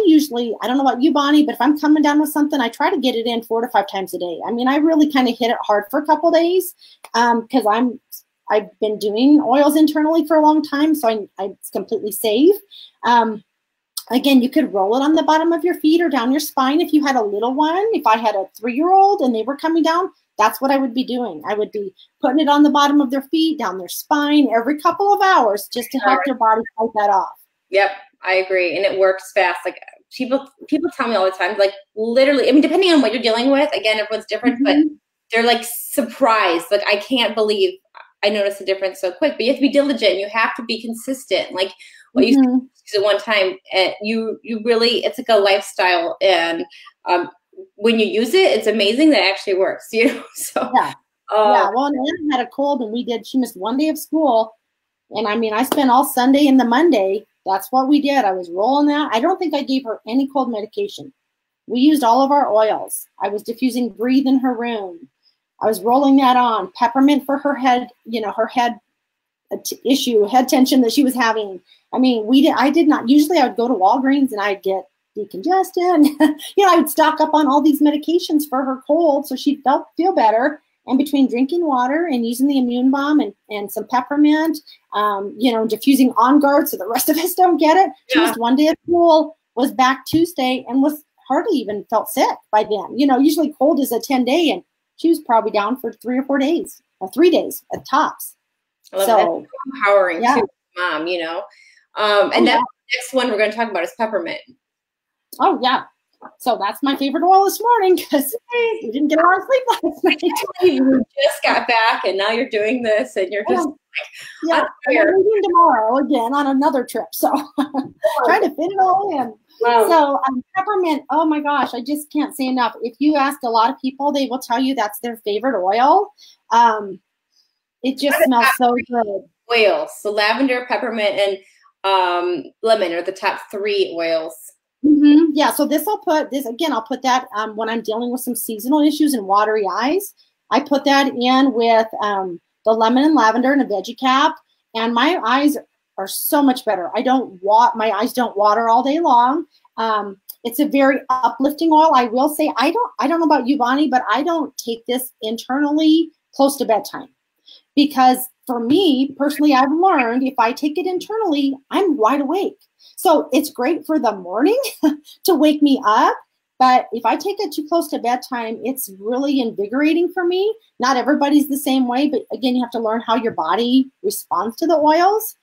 don't know about you, Bonnie, but if I'm coming down with something, I try to get it in 4 to 5 times a day. I mean, I really kind of hit it hard for a couple days because I've been doing oils internally for a long time, so it's completely safe. Again, you could roll it on the bottom of your feet or down your spine if you had a little one. If I had a 3-year-old and they were coming down, that's what I would be doing. I would be putting it on the bottom of their feet, down their spine every couple of hours just to help their body fight that off. Yep, I agree. And it works fast. Like people tell me all the time, like literally, I mean, depending on what you're dealing with, again, everyone's different, but they're like surprised. Like, I can't believe I noticed the difference so quick. But you have to be diligent. You have to be consistent. Like what you said at one time, you really, it's like a lifestyle. And when you use it, it's amazing that it actually works, you know? So yeah. Well, Anna had a cold and she missed one day of school. And I mean, I spent all Sunday and the Monday. That's what we did. I was rolling that. I don't think I gave her any cold medication. We used all of our oils. I was diffusing Breathe in her room. I was rolling that on. Peppermint for her head, you know, her head issue, head tension that she was having. I mean, I did not, usually I would go to Walgreens and I'd get decongestant. You know, I would stock up on all these medications for her cold so she'd feel better. And between drinking water and using the immune balm and some peppermint, you know, diffusing On Guard so the rest of us don't get it. She missed one day at school, was back Tuesday, and was hardly even felt sick by then. You know, usually cold is a 10-day, and she was probably down for 3 or 4 days, or 3 days at tops. I love that. That's empowering too, Mom, you know. And that next one we're going to talk about is peppermint. Oh, yeah. So that's my favorite oil this morning because we didn't get a lot of sleep last night. You just got back and now you're doing this and you're just I'm leaving tomorrow again on another trip. So trying to fit it all in. Wow. So peppermint, oh my gosh, I just can't say enough. If you ask a lot of people, they will tell you that's their favorite oil. It just smells so good. Oils. So lavender, peppermint, and lemon are the top 3 oils. Yeah, so I'll put that when I'm dealing with some seasonal issues and watery eyes. I put that in with the lemon and lavender and a veggie cap, and my eyes are so much better. My eyes don't water all day long. It's a very uplifting oil. I will say, I don't know about you, Bonnie, but I don't take this internally close to bedtime. Because for me, personally, I've learned if I take it internally, I'm wide awake. So it's great for the morning to wake me up. But if I take it too close to bedtime, it's really invigorating for me. Not everybody's the same way. But again, you have to learn how your body responds to the oils.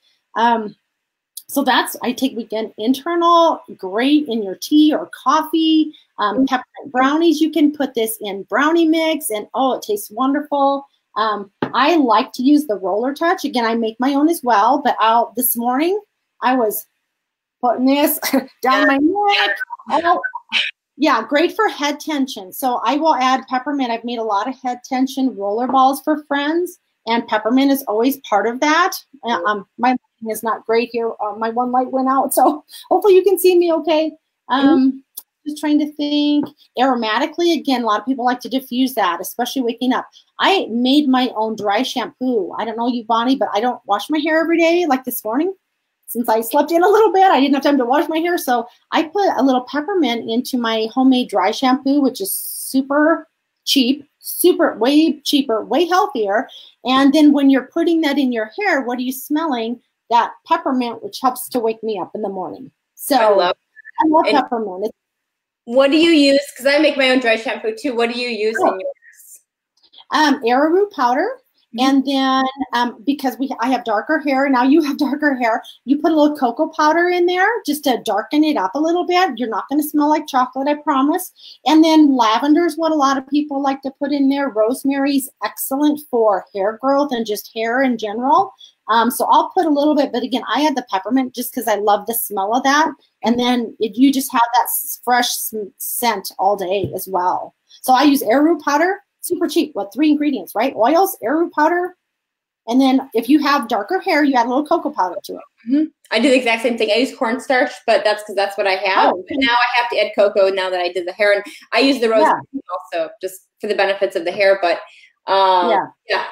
So I take weekend internal, great in your tea or coffee. Peppermint brownies, you can put this in brownie mix. And it tastes wonderful. I like to use the roller touch. Again, I make my own as well, but this morning I was putting this down my neck. Yeah, great for head tension. So I will add peppermint. I've made a lot of head tension roller balls for friends, and peppermint is always part of that. My lighting is not great here. My one light went out, so hopefully you can see me okay. Just trying to think. Aromatically, again, a lot of people like to diffuse that, especially waking up. I made my own dry shampoo. I don't know you, Bonnie, but I don't wash my hair every day like this morning. Since I slept in a little bit, I didn't have time to wash my hair. So I put a little peppermint into my homemade dry shampoo, which is super cheap, way cheaper, way healthier. And then when you're putting that in your hair, what are you smelling? That peppermint, which helps to wake me up in the morning. So I love peppermint. What do you use? Because I make my own dry shampoo too. What do you use in yours? Arrowroot powder. And then because I have darker hair, now you have darker hair, you put a little cocoa powder in there just to darken it up a little bit. You're not going to smell like chocolate, I promise. And then lavender is what a lot of people like to put in there. Rosemary's excellent for hair growth and just hair in general. So I'll put a little bit, but again, I add the peppermint just because I love the smell of that. And then you just have that fresh scent all day as well. So I use arrowroot powder. Super cheap. 3 ingredients, right? Oils, arrowroot powder, and then if you have darker hair, you add a little cocoa powder to it. I do the exact same thing. I use cornstarch, but that's because that's what I have. But now I have to add cocoa now that I did the hair, and I use the rose also just for the benefits of the hair. But I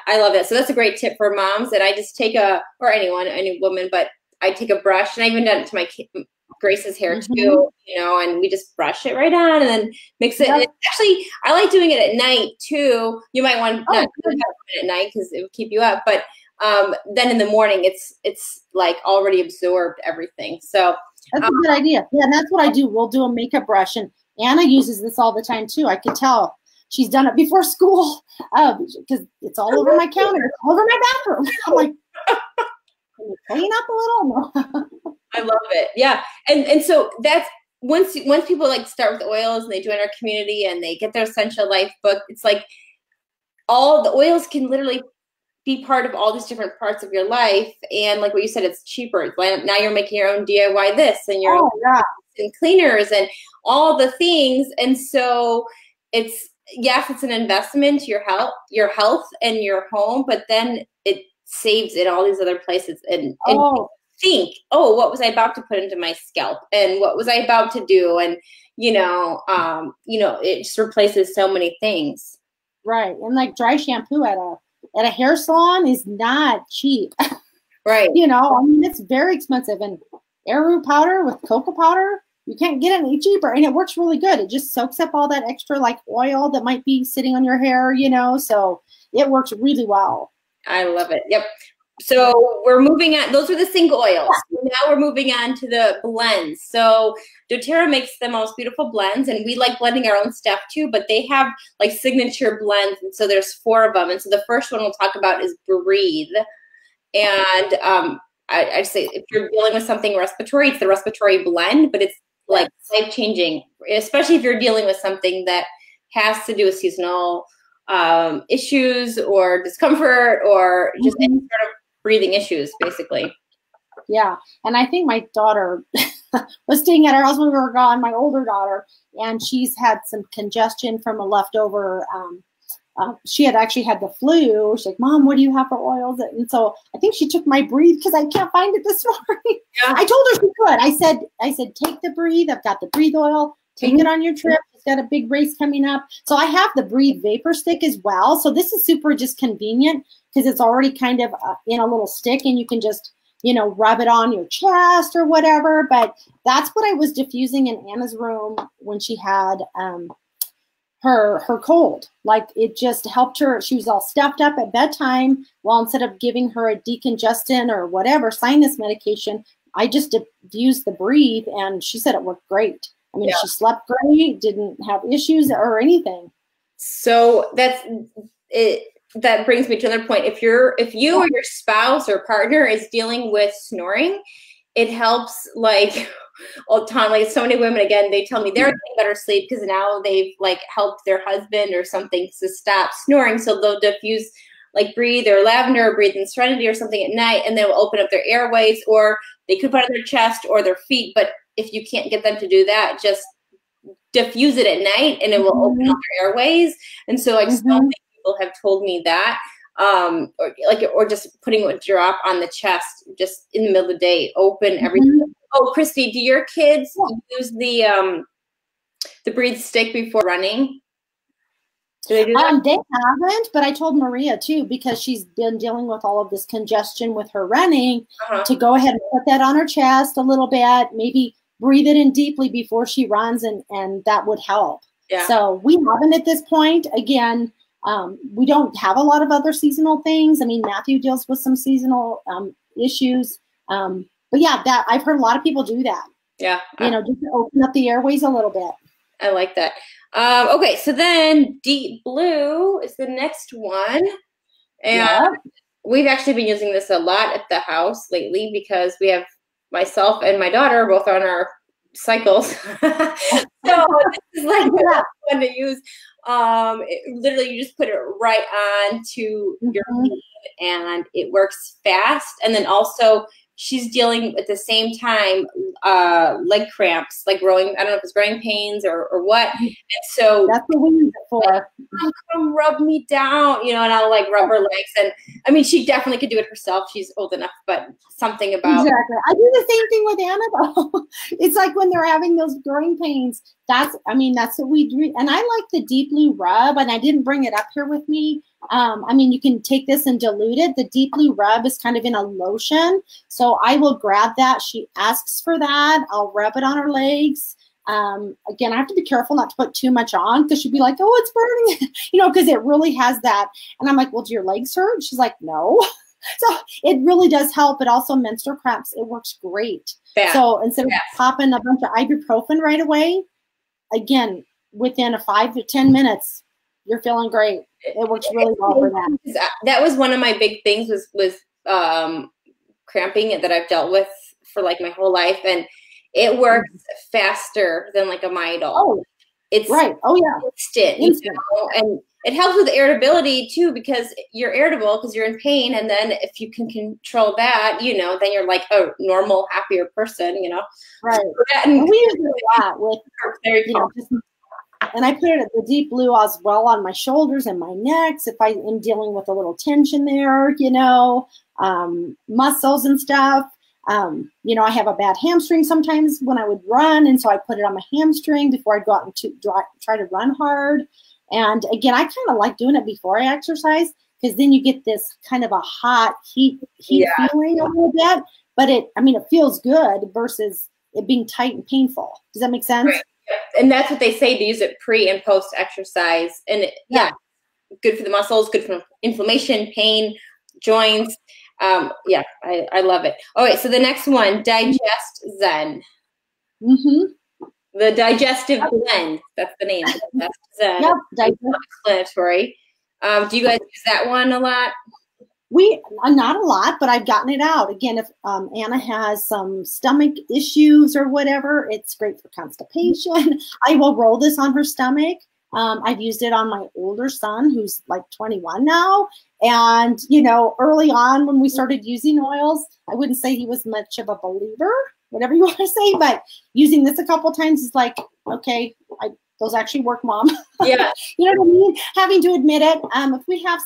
love it. So that's a great tip for moms. And I just take or any woman, but I take a brush, and I even done it to my Grace's hair too, you know, and we just brush it right on and then mix it. And actually, I like doing it at night too. You might want not to have it at night because it would keep you up, but then in the morning, it's like already absorbed everything. So that's a good idea. Yeah, and that's what I do. We'll do a makeup brush, and Anna uses this all the time too. I could tell she's done it before school because it's all over my counter, it's all over my bathroom. I'm like, can you clean up a little? I love it. Yeah. And so that's once people like start with oils and they join our community and they get their Essential Life book, it's like all the oils can literally be part of all these different parts of your life. And like what you said, it's cheaper. Now you're making your own DIY this and your own and cleaners and all the things. And so it's, yes, it's an investment to your health and your home, but then it saves in all these other places. And think, oh, what was I about to put into my scalp? And what was I about to do? And, it just replaces so many things. Right. And like dry shampoo at a hair salon is not cheap. Right. It's very expensive. And arrowroot powder with cocoa powder, you can't get it any cheaper. And it works really good. It just soaks up all that extra like oil that might be sitting on your hair, so it works really well. I love it. Yep. So we're moving on. Those are the single oils. Yeah. Now we're moving on to the blends. So doTERRA makes the most beautiful blends, and we like blending our own stuff too, but they have like signature blends. And so there's 4 of them. And so the first one we'll talk about is Breathe. And I'd say if you're dealing with something respiratory, it's the Respiratory Blend, but it's like life-changing, especially if you're dealing with something that has to do with seasonal issues or discomfort or just any sort of breathing issues, basically. Yeah. And I think my daughter was staying at our house when we were gone, my older daughter, and she's had some congestion from a leftover. She had actually had the flu. She's like, Mom, what do you have for oils? And so I think she took my Breathe because I can't find it this morning. Yeah. I told her she could. I said, take the Breathe. I've got the Breathe oil. Take it on your trip. She's got a big race coming up. So I have the Breathe Vapor Stick as well. So this is super just convenient because it's already kind of in a little stick and you can just, rub it on your chest or whatever. But that's what I was diffusing in Anna's room when she had her cold. Like it just helped her. She was all stuffed up at bedtime. Well, instead of giving her a decongestant or whatever sinus medication, I just diffused the Breathe and she said it worked great. I mean, she slept great, didn't have issues or anything. So that's it. That brings me to another point. If you or your spouse or partner is dealing with snoring, it helps like all the time. Like so many women, again, they tell me they're getting better sleep because now they've like helped their husband or something to stop snoring. So they'll diffuse like Breathe or Lavender or Breathe in Serenity or something at night, and they will open up their airways, or they could put it on their chest or their feet. But if you can't get them to do that, just diffuse it at night and it will open up their airways. And so like so many people have told me that, or just putting a drop on the chest just in the middle of the day, open everything. Oh, Christy, do your kids use the Breathe stick before running? Do they do that? They haven't, but I told Maria too, because she's been dealing with all of this congestion with her running, to go ahead and put that on her chest a little bit, maybe breathe it in deeply before she runs, and that would help. Yeah. So we haven't at this point. Again, we don't have a lot of other seasonal things. I mean, Matthew deals with some seasonal issues. But yeah, that I've heard a lot of people do that. Yeah. Just to open up the airways a little bit. I like that. Okay, so then Deep Blue is the next one. And we've actually been using this a lot at the house lately because we have myself and my daughter both on our cycles. So this is like the one to use. Literally, you just put it right on to your feet and it works fast. And then also she's dealing at the same time leg cramps, like growing, I don't know if it's growing pains or what. And so that's what we use it for. Come rub me down, and I'll like rub her legs. And I mean, she definitely could do it herself. She's old enough, but something about exactly. I do the same thing with Anna though. It's like when they're having those growing pains. That's what we do. And I like the Deep Blue rub, and I didn't bring it up here with me. I mean, you can take this and dilute it. The Deep Blue rub is kind of in a lotion. So I will grab that. She asks for that. I'll rub it on her legs. Again, I have to be careful not to put too much on because she'd be like, oh, it's burning, because it really has that. And I'm like, well, do your legs hurt? She's like, no. So it really does help. But also menstrual cramps, it works great. So instead of popping a bunch of ibuprofen right away, again, within 5 to 10 minutes, you're feeling great. It works really well for that. That was one of my big things was cramping that I've dealt with for like my whole life. And It works faster than like a Midol. Oh, it's right. Oh, yeah. Instant. You know? And it helps with irritability too, because you're irritable because you're in pain. And then if you can control that, you know, then you're like a normal, happier person, you know? Right. And we use it a lot with, you know, and I put it at the deep blue as well on my shoulders and my necks if I am dealing with a little tension there, you know, muscles and stuff. You know, I have a bad hamstring sometimes when I would run, and so I put it on my hamstring before I'd go out and try to run hard. And again, I kind of like doing it before I exercise, because then you get this kind of a hot heat feeling a little bit. But it feels good versus it being tight and painful. Does that make sense? Right. And that's what they say, to use it pre and post exercise. And good for the muscles, good for inflammation, pain, joints. I love it. All right, so the next one, Digest Zen. The Digestive Blend. That's the name. That's Zen. Yep, explanatory. Do you guys use that one a lot? Not a lot, but I've gotten it out. Again, if Anna has some stomach issues or whatever, it's great for constipation. I will roll this on her stomach. I've used it on my older son, who's like 21 now. And, you know, early on when we started using oils, I wouldn't say he was much of a believer, whatever you want to say, but using this a couple times is like, okay, those actually work, Mom. Yeah. You know what I mean? Having to admit it. If we have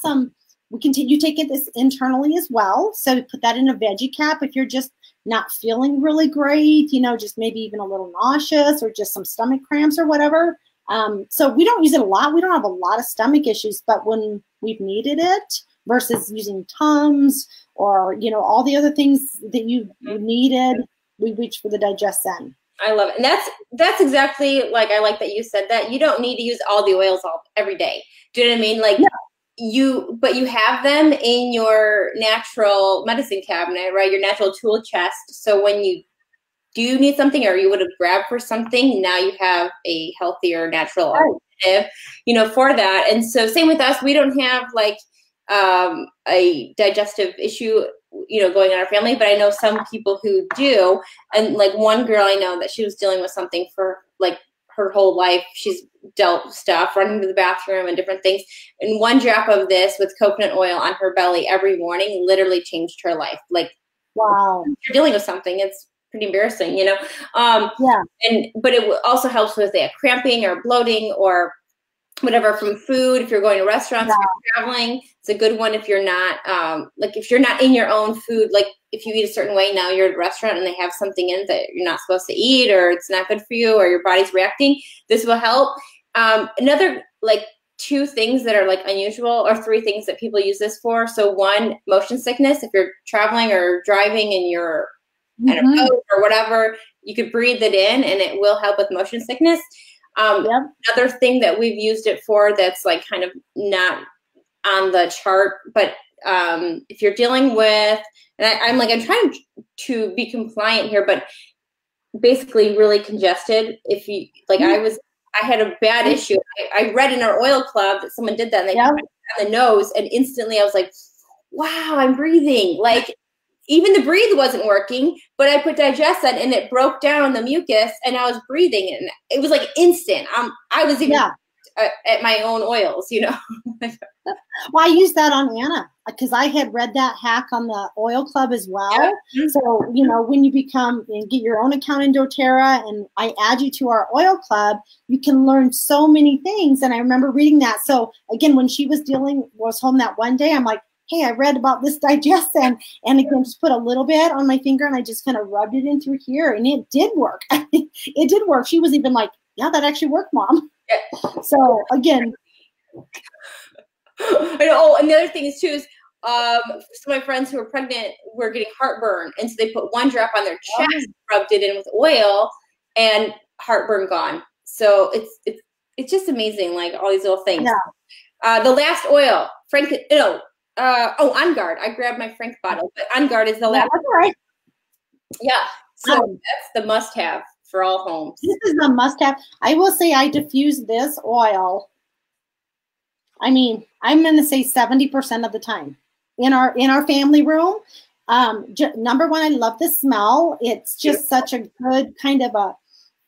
we continue taking this internally as well. So put that in a veggie cap if you're just not feeling really great, you know, just maybe even a little nauseous or just some stomach cramps or whatever. So we don't use it a lot. We don't have a lot of stomach issues, but when we've needed it versus using Tums or, you know, all the other things that you needed, we reach for the Digest Zen. I love it. And that's exactly like, I like that you said that. You don't need to use all the oils every day. Do you know what I mean? Like, but you have them in your natural medicine cabinet, right? Your natural tool chest. So when you do need something, or you would have grabbed for something, now you have a healthier, natural alternative, you know, for that. And so same with us, we don't have like a digestive issue, you know, going in our family, but I know some people who do. And like one girl I know that she was dealing with something for like her whole life. She's dealt with stuff, running to the bathroom and different things. And one drop of this with coconut oil on her belly every morning literally changed her life. Like, wow, you're dealing with something. It's pretty embarrassing, you know? But it also helps with cramping or bloating or whatever from food. If you're going to restaurants, if you're traveling, it's a good one. If you're not, like if you're not in your own food, like if you eat a certain way, now you're at a restaurant and they have something in that you're not supposed to eat, or it's not good for you, or your body's reacting, this will help. Another like 2 things that are like unusual, or 3 things that people use this for. So 1, motion sickness. If you're traveling or driving and you're at a boat or whatever, you could breathe it in and it will help with motion sickness. Another thing that we've used it for that's like kind of not on the chart, but if you're dealing with, and I'm trying to be compliant here, but basically really congested. If you like, I had a bad issue. I read in our oil club that someone did that and they put it on the nose, and instantly I was like, wow, I'm breathing. Like even the breathe wasn't working, but I put Digest on and it broke down the mucus and I was breathing, and it was like instant. I was even at my own oils, you know. Well, I used that on Anna because I had read that hack on the oil club as well. So, you know, when you become and get your own account in doTERRA and I add you to our oil club, you can learn so many things. And I remember reading that. So again, when she was home that one day, I'm like, hey, I read about this Digest and again, just put a little bit on my finger and I just kind of rubbed it in through here and it did work. It did work. She was even like, yeah, that actually worked, Mom. So again. I know. Oh, and the other thing is too is some of my friends who are pregnant were getting heartburn, and so they put 1 drop on their chest, rubbed it in with oil, and heartburn gone. So it's just amazing, like all these little things. The last oil, On Guard. I grabbed my Frank bottle, but On Guard is the last. That's right. Yeah. So that's the must-have for all homes. This is a must-have. I will say I diffuse this oil. I mean, I'm going to say 70% of the time in our family room. Number one, I love the smell. It's just such a good kind of a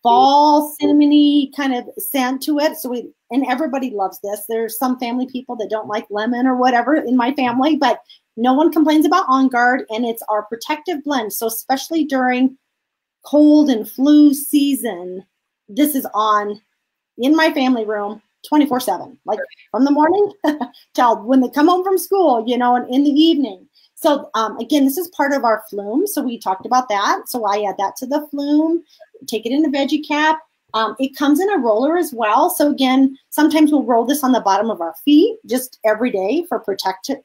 fall cinnamony kind of scent to it. And everybody loves this. There's some family people that don't like lemon or whatever in my family, but no one complains about On Guard, and it's our protective blend. So especially during cold and flu season, this is on in my family room 24/7, like from the morning till when they come home from school, you know, and in the evening. So again, this is part of our flume. So we talked about that. So I add that to the flume, take it in the veggie cap. It comes in a roller as well. So again, sometimes we'll roll this on the bottom of our feet just every day for protection.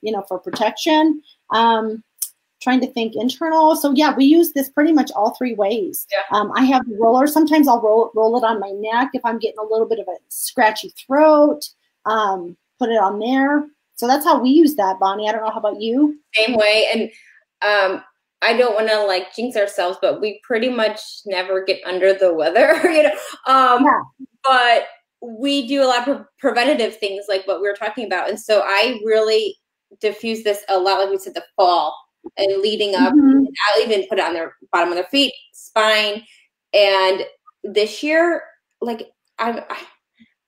Trying to think internal. So yeah, we use this pretty much all three ways. Yeah. I have the roller. Sometimes I'll roll it on my neck if I'm getting a little bit of a scratchy throat. Put it on there. So that's how we use that, Bonnie. I don't know. How about you? Same way. And I don't want to like jinx ourselves, but we pretty much never get under the weather, you know. Yeah. But we do a lot of preventative things like what we were talking about. And so I really diffuse this a lot, like we said, the fall and leading up. Mm-hmm. I'll even put it on their bottom of their feet, spine. And this year, like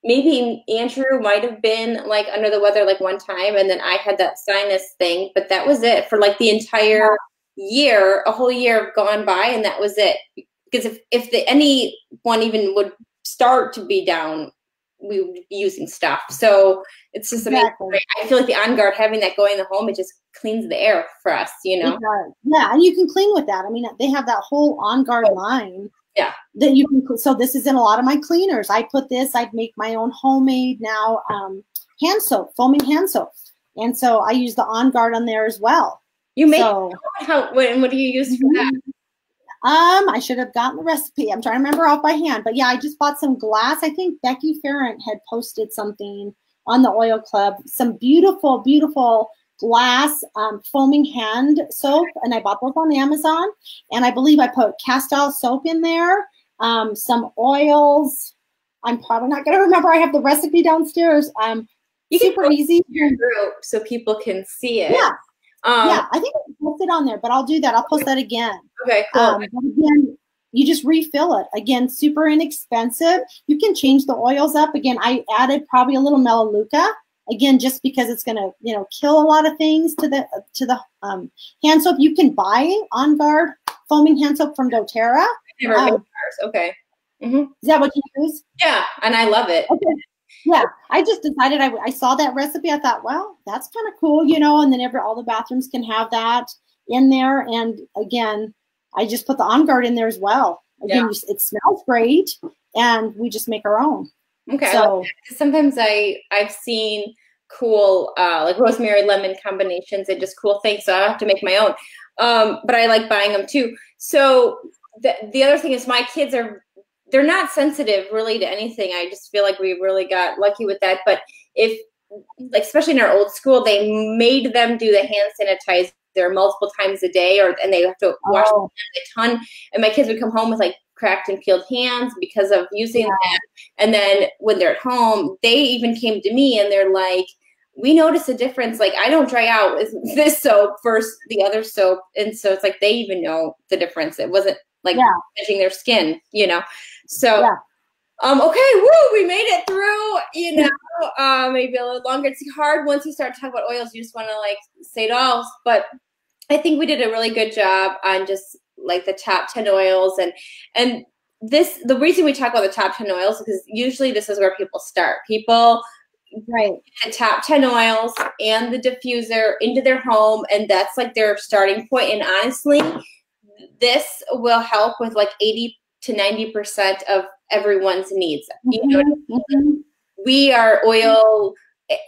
maybe Andrew might have been like under the weather like one time, and then I had that sinus thing, but that was it for like the entire year. A whole year gone by, and that was it. Because if anyone even would start to be down, we would be using stuff. So it's just amazing. Exactly. I feel like the On Guard, having that going in the home, it just cleans the air for us, you know? Yeah, and you can clean with that. I mean, they have that whole On Guard line. Yeah. That you can. So this is in a lot of my cleaners. I put this. I make my own homemade now hand soap, foaming hand soap, and so I use the On Guard on there as well. You make what do you use for that? I should have gotten the recipe. I'm trying to remember off by hand, but yeah, I just bought some glass. I think Becky Ferrant had posted something on the Oil Club. Some beautiful, beautiful glass foaming hand soap, and I bought those on Amazon. And I believe I put Castile soap in there, some oils. I'm probably not going to remember. I have the recipe downstairs. You super easy so people can see it. Yeah. Yeah, I think I posted on there, but I'll do that. I'll post that again. Okay, cool. But again, you just refill it. Again, super inexpensive. You can change the oils up. Again, I added probably a little Melaleuca. Again, just because it's going to, kill a lot of things to the hand soap. You can buy On Guard foaming hand soap from doTERRA. Never made ours. Okay. Mm-hmm. Is that what you use? Yeah, and I love it. Okay. Yeah, I just decided I saw that recipe. I thought, well, that's kind of cool, and then all the bathrooms can have that in there. And again, I just put the On Guard in there as well. Again, it smells great, and we just make our own. Okay. So sometimes I've seen cool like rosemary lemon combinations and just cool things. So I have to make my own. But I like buying them too. So the other thing is my kids they're not sensitive really to anything. I just feel like we really got lucky with that. But especially in our old them, they made them do the hand sanitizer multiple times a day, and they have to wash their hands a ton. And my kids would come home with like cracked and peeled hands because of using that. And then when they're at home, they even came to me and they're like, we notice a difference. Like, I don't dry out with this soap versus the other soap. And so it's like they even know the difference. It wasn't like touching their skin, So, okay, woo, we made it through, maybe a little longer. It's hard once you start talking about oils. You just want to like say it all. But I think we did a really good job on just like the top 10 oils. And the reason we talk about the top 10 oils is because usually this is where people start. People the top 10 oils and the diffuser into their home, and that's like their starting point. And honestly, this will help with like 80 to 90% of everyone's needs. We are oil,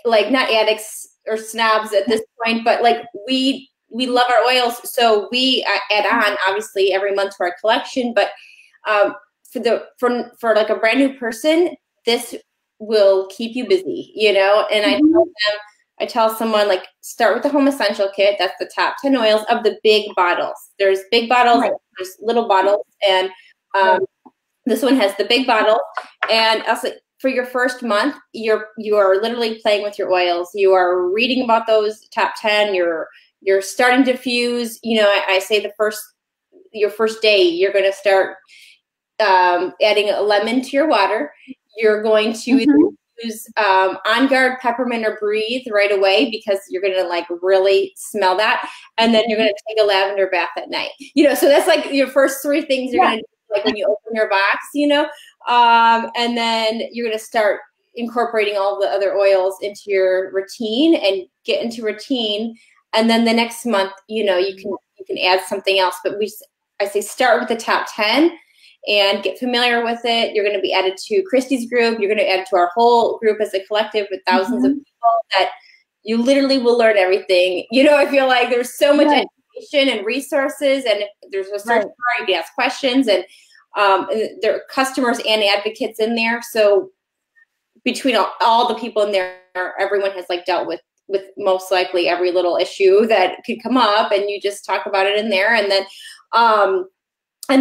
like not addicts or snobs at this point, but like we love our oils. So we add on obviously every month to our collection, but for like a brand new person, this will keep you busy, and I tell someone, like, start with the Home Essential Kit. That's the top 10 oils of the big bottles. There's big bottles, there's little bottles, and this one has the big bottle. And also, for your first month, you are literally playing with your oils. You are reading about those top 10. You're you're starting to fuse. You know, I say your first day, you're going to start adding a lemon to your water. You're going to either use On Guard, Peppermint, or Breathe right away because you're going to like really smell that. And then you're going to take a lavender bath at night. You know, so that's like your first 3 things you're going to do, like when you open your box, you know. And then you're going to start incorporating all the other oils into your routine and get into routine. And then the next month, you know, you can add something else. But I say start with the top 10 and get familiar with it. You're going to be added to Christy's group. You're going to add to our whole group as a collective with thousands of people that you literally will learn everything. You know, I feel like there's so much education and resources, and if there's a search bar, you can ask questions, and there are customers and advocates in there. So between all the people in there, everyone has like dealt with most likely every little issue that could come up, and you just talk about it in there. And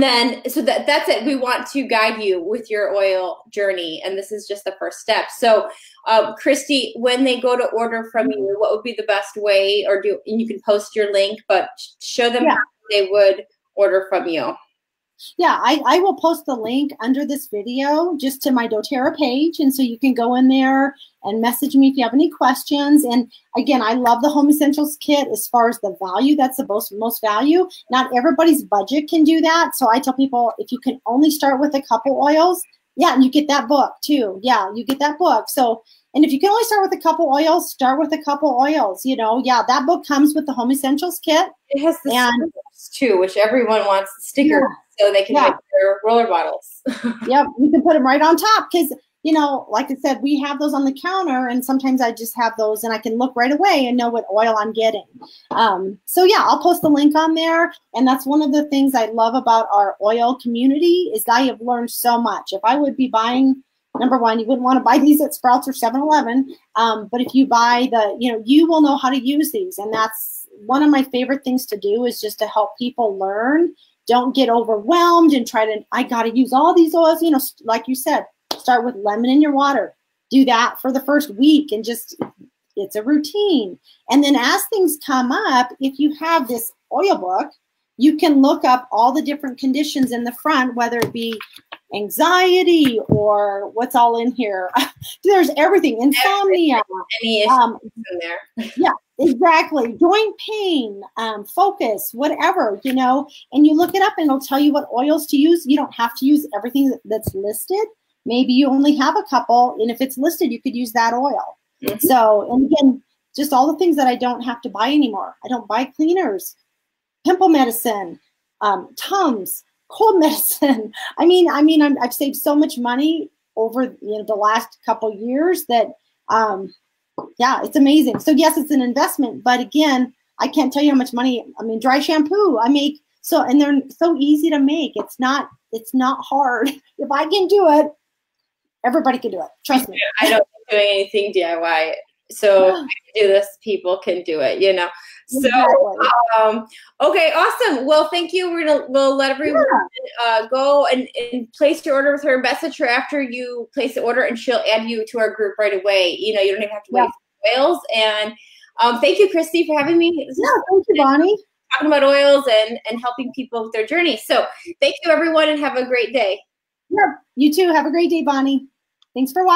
then, so that's it. We want to guide you with your oil journey, and this is just the first step. So, Christy, when they go to order from you, what would be the best way, and you can post your link, but show them how they would order from you. Yeah, I will post the link under this video just to my doTERRA page. And so you can go in there and message me if you have any questions. And again, I love the Home Essentials Kit as far as the value. That's the most value. Not everybody's budget can do that. So I tell people, if you can only start with a couple oils, and you get that book too. Yeah, you get that book. So, and if you can only start with a couple oils, start with a couple oils. You know, that book comes with the Home Essentials Kit. It has the stickers too, which everyone wants the stickers. So they can make their roller bottles. Yep, you can put them right on top because, you know, like I said, we have those on the counter, and sometimes I just have those and I can look right away and know what oil I'm getting. So yeah, I'll post the link on there. And that's one of the things I love about our oil community is I have learned so much. If I would be buying, number one, you wouldn't want to buy these at Sprouts or 7-Eleven. But if you buy you will know how to use these. And that's one of my favorite things to do is just to help people learn. Don't get overwhelmed and I got to use all these oils, you know, like you said, start with lemon in your water. Do that for the first week and it's a routine. And then as things come up, if you have this oil book, you can look up all the different conditions in the front, whether it be anxiety or what's all in here. There's everything, insomnia. Any issues in there. Yeah. Exactly. Joint pain, focus, whatever, you know, and you look it up and it'll tell you what oils to use. You don't have to use everything that's listed. Maybe you only have a couple, and if it's listed, you could use that oil. So, and again, just all the things that I don't have to buy anymore. I don't buy cleaners, pimple medicine, Tums, cold medicine. I've saved so much money over the last couple years that, yeah, it's amazing. So yes, it's an investment, but again, I can't tell you how much money. Dry shampoo I make, and they're so easy to make. It's not hard. If I can do it, everybody can do it. Trust me. I don't think doing anything DIY. So I can do this, people can do it, you know. So okay, awesome. Well, thank you. We'll let everyone go and place your order with her, message her after you place the order, and she'll add you to our group right away. You know, you don't even have to wait for oils. And thank you, Christy, for having me. Thank you, Bonnie. Talking about oils and helping people with their journey. So thank you, everyone, and have a great day. Yeah, you too. Have a great day, Bonnie. Thanks for watching.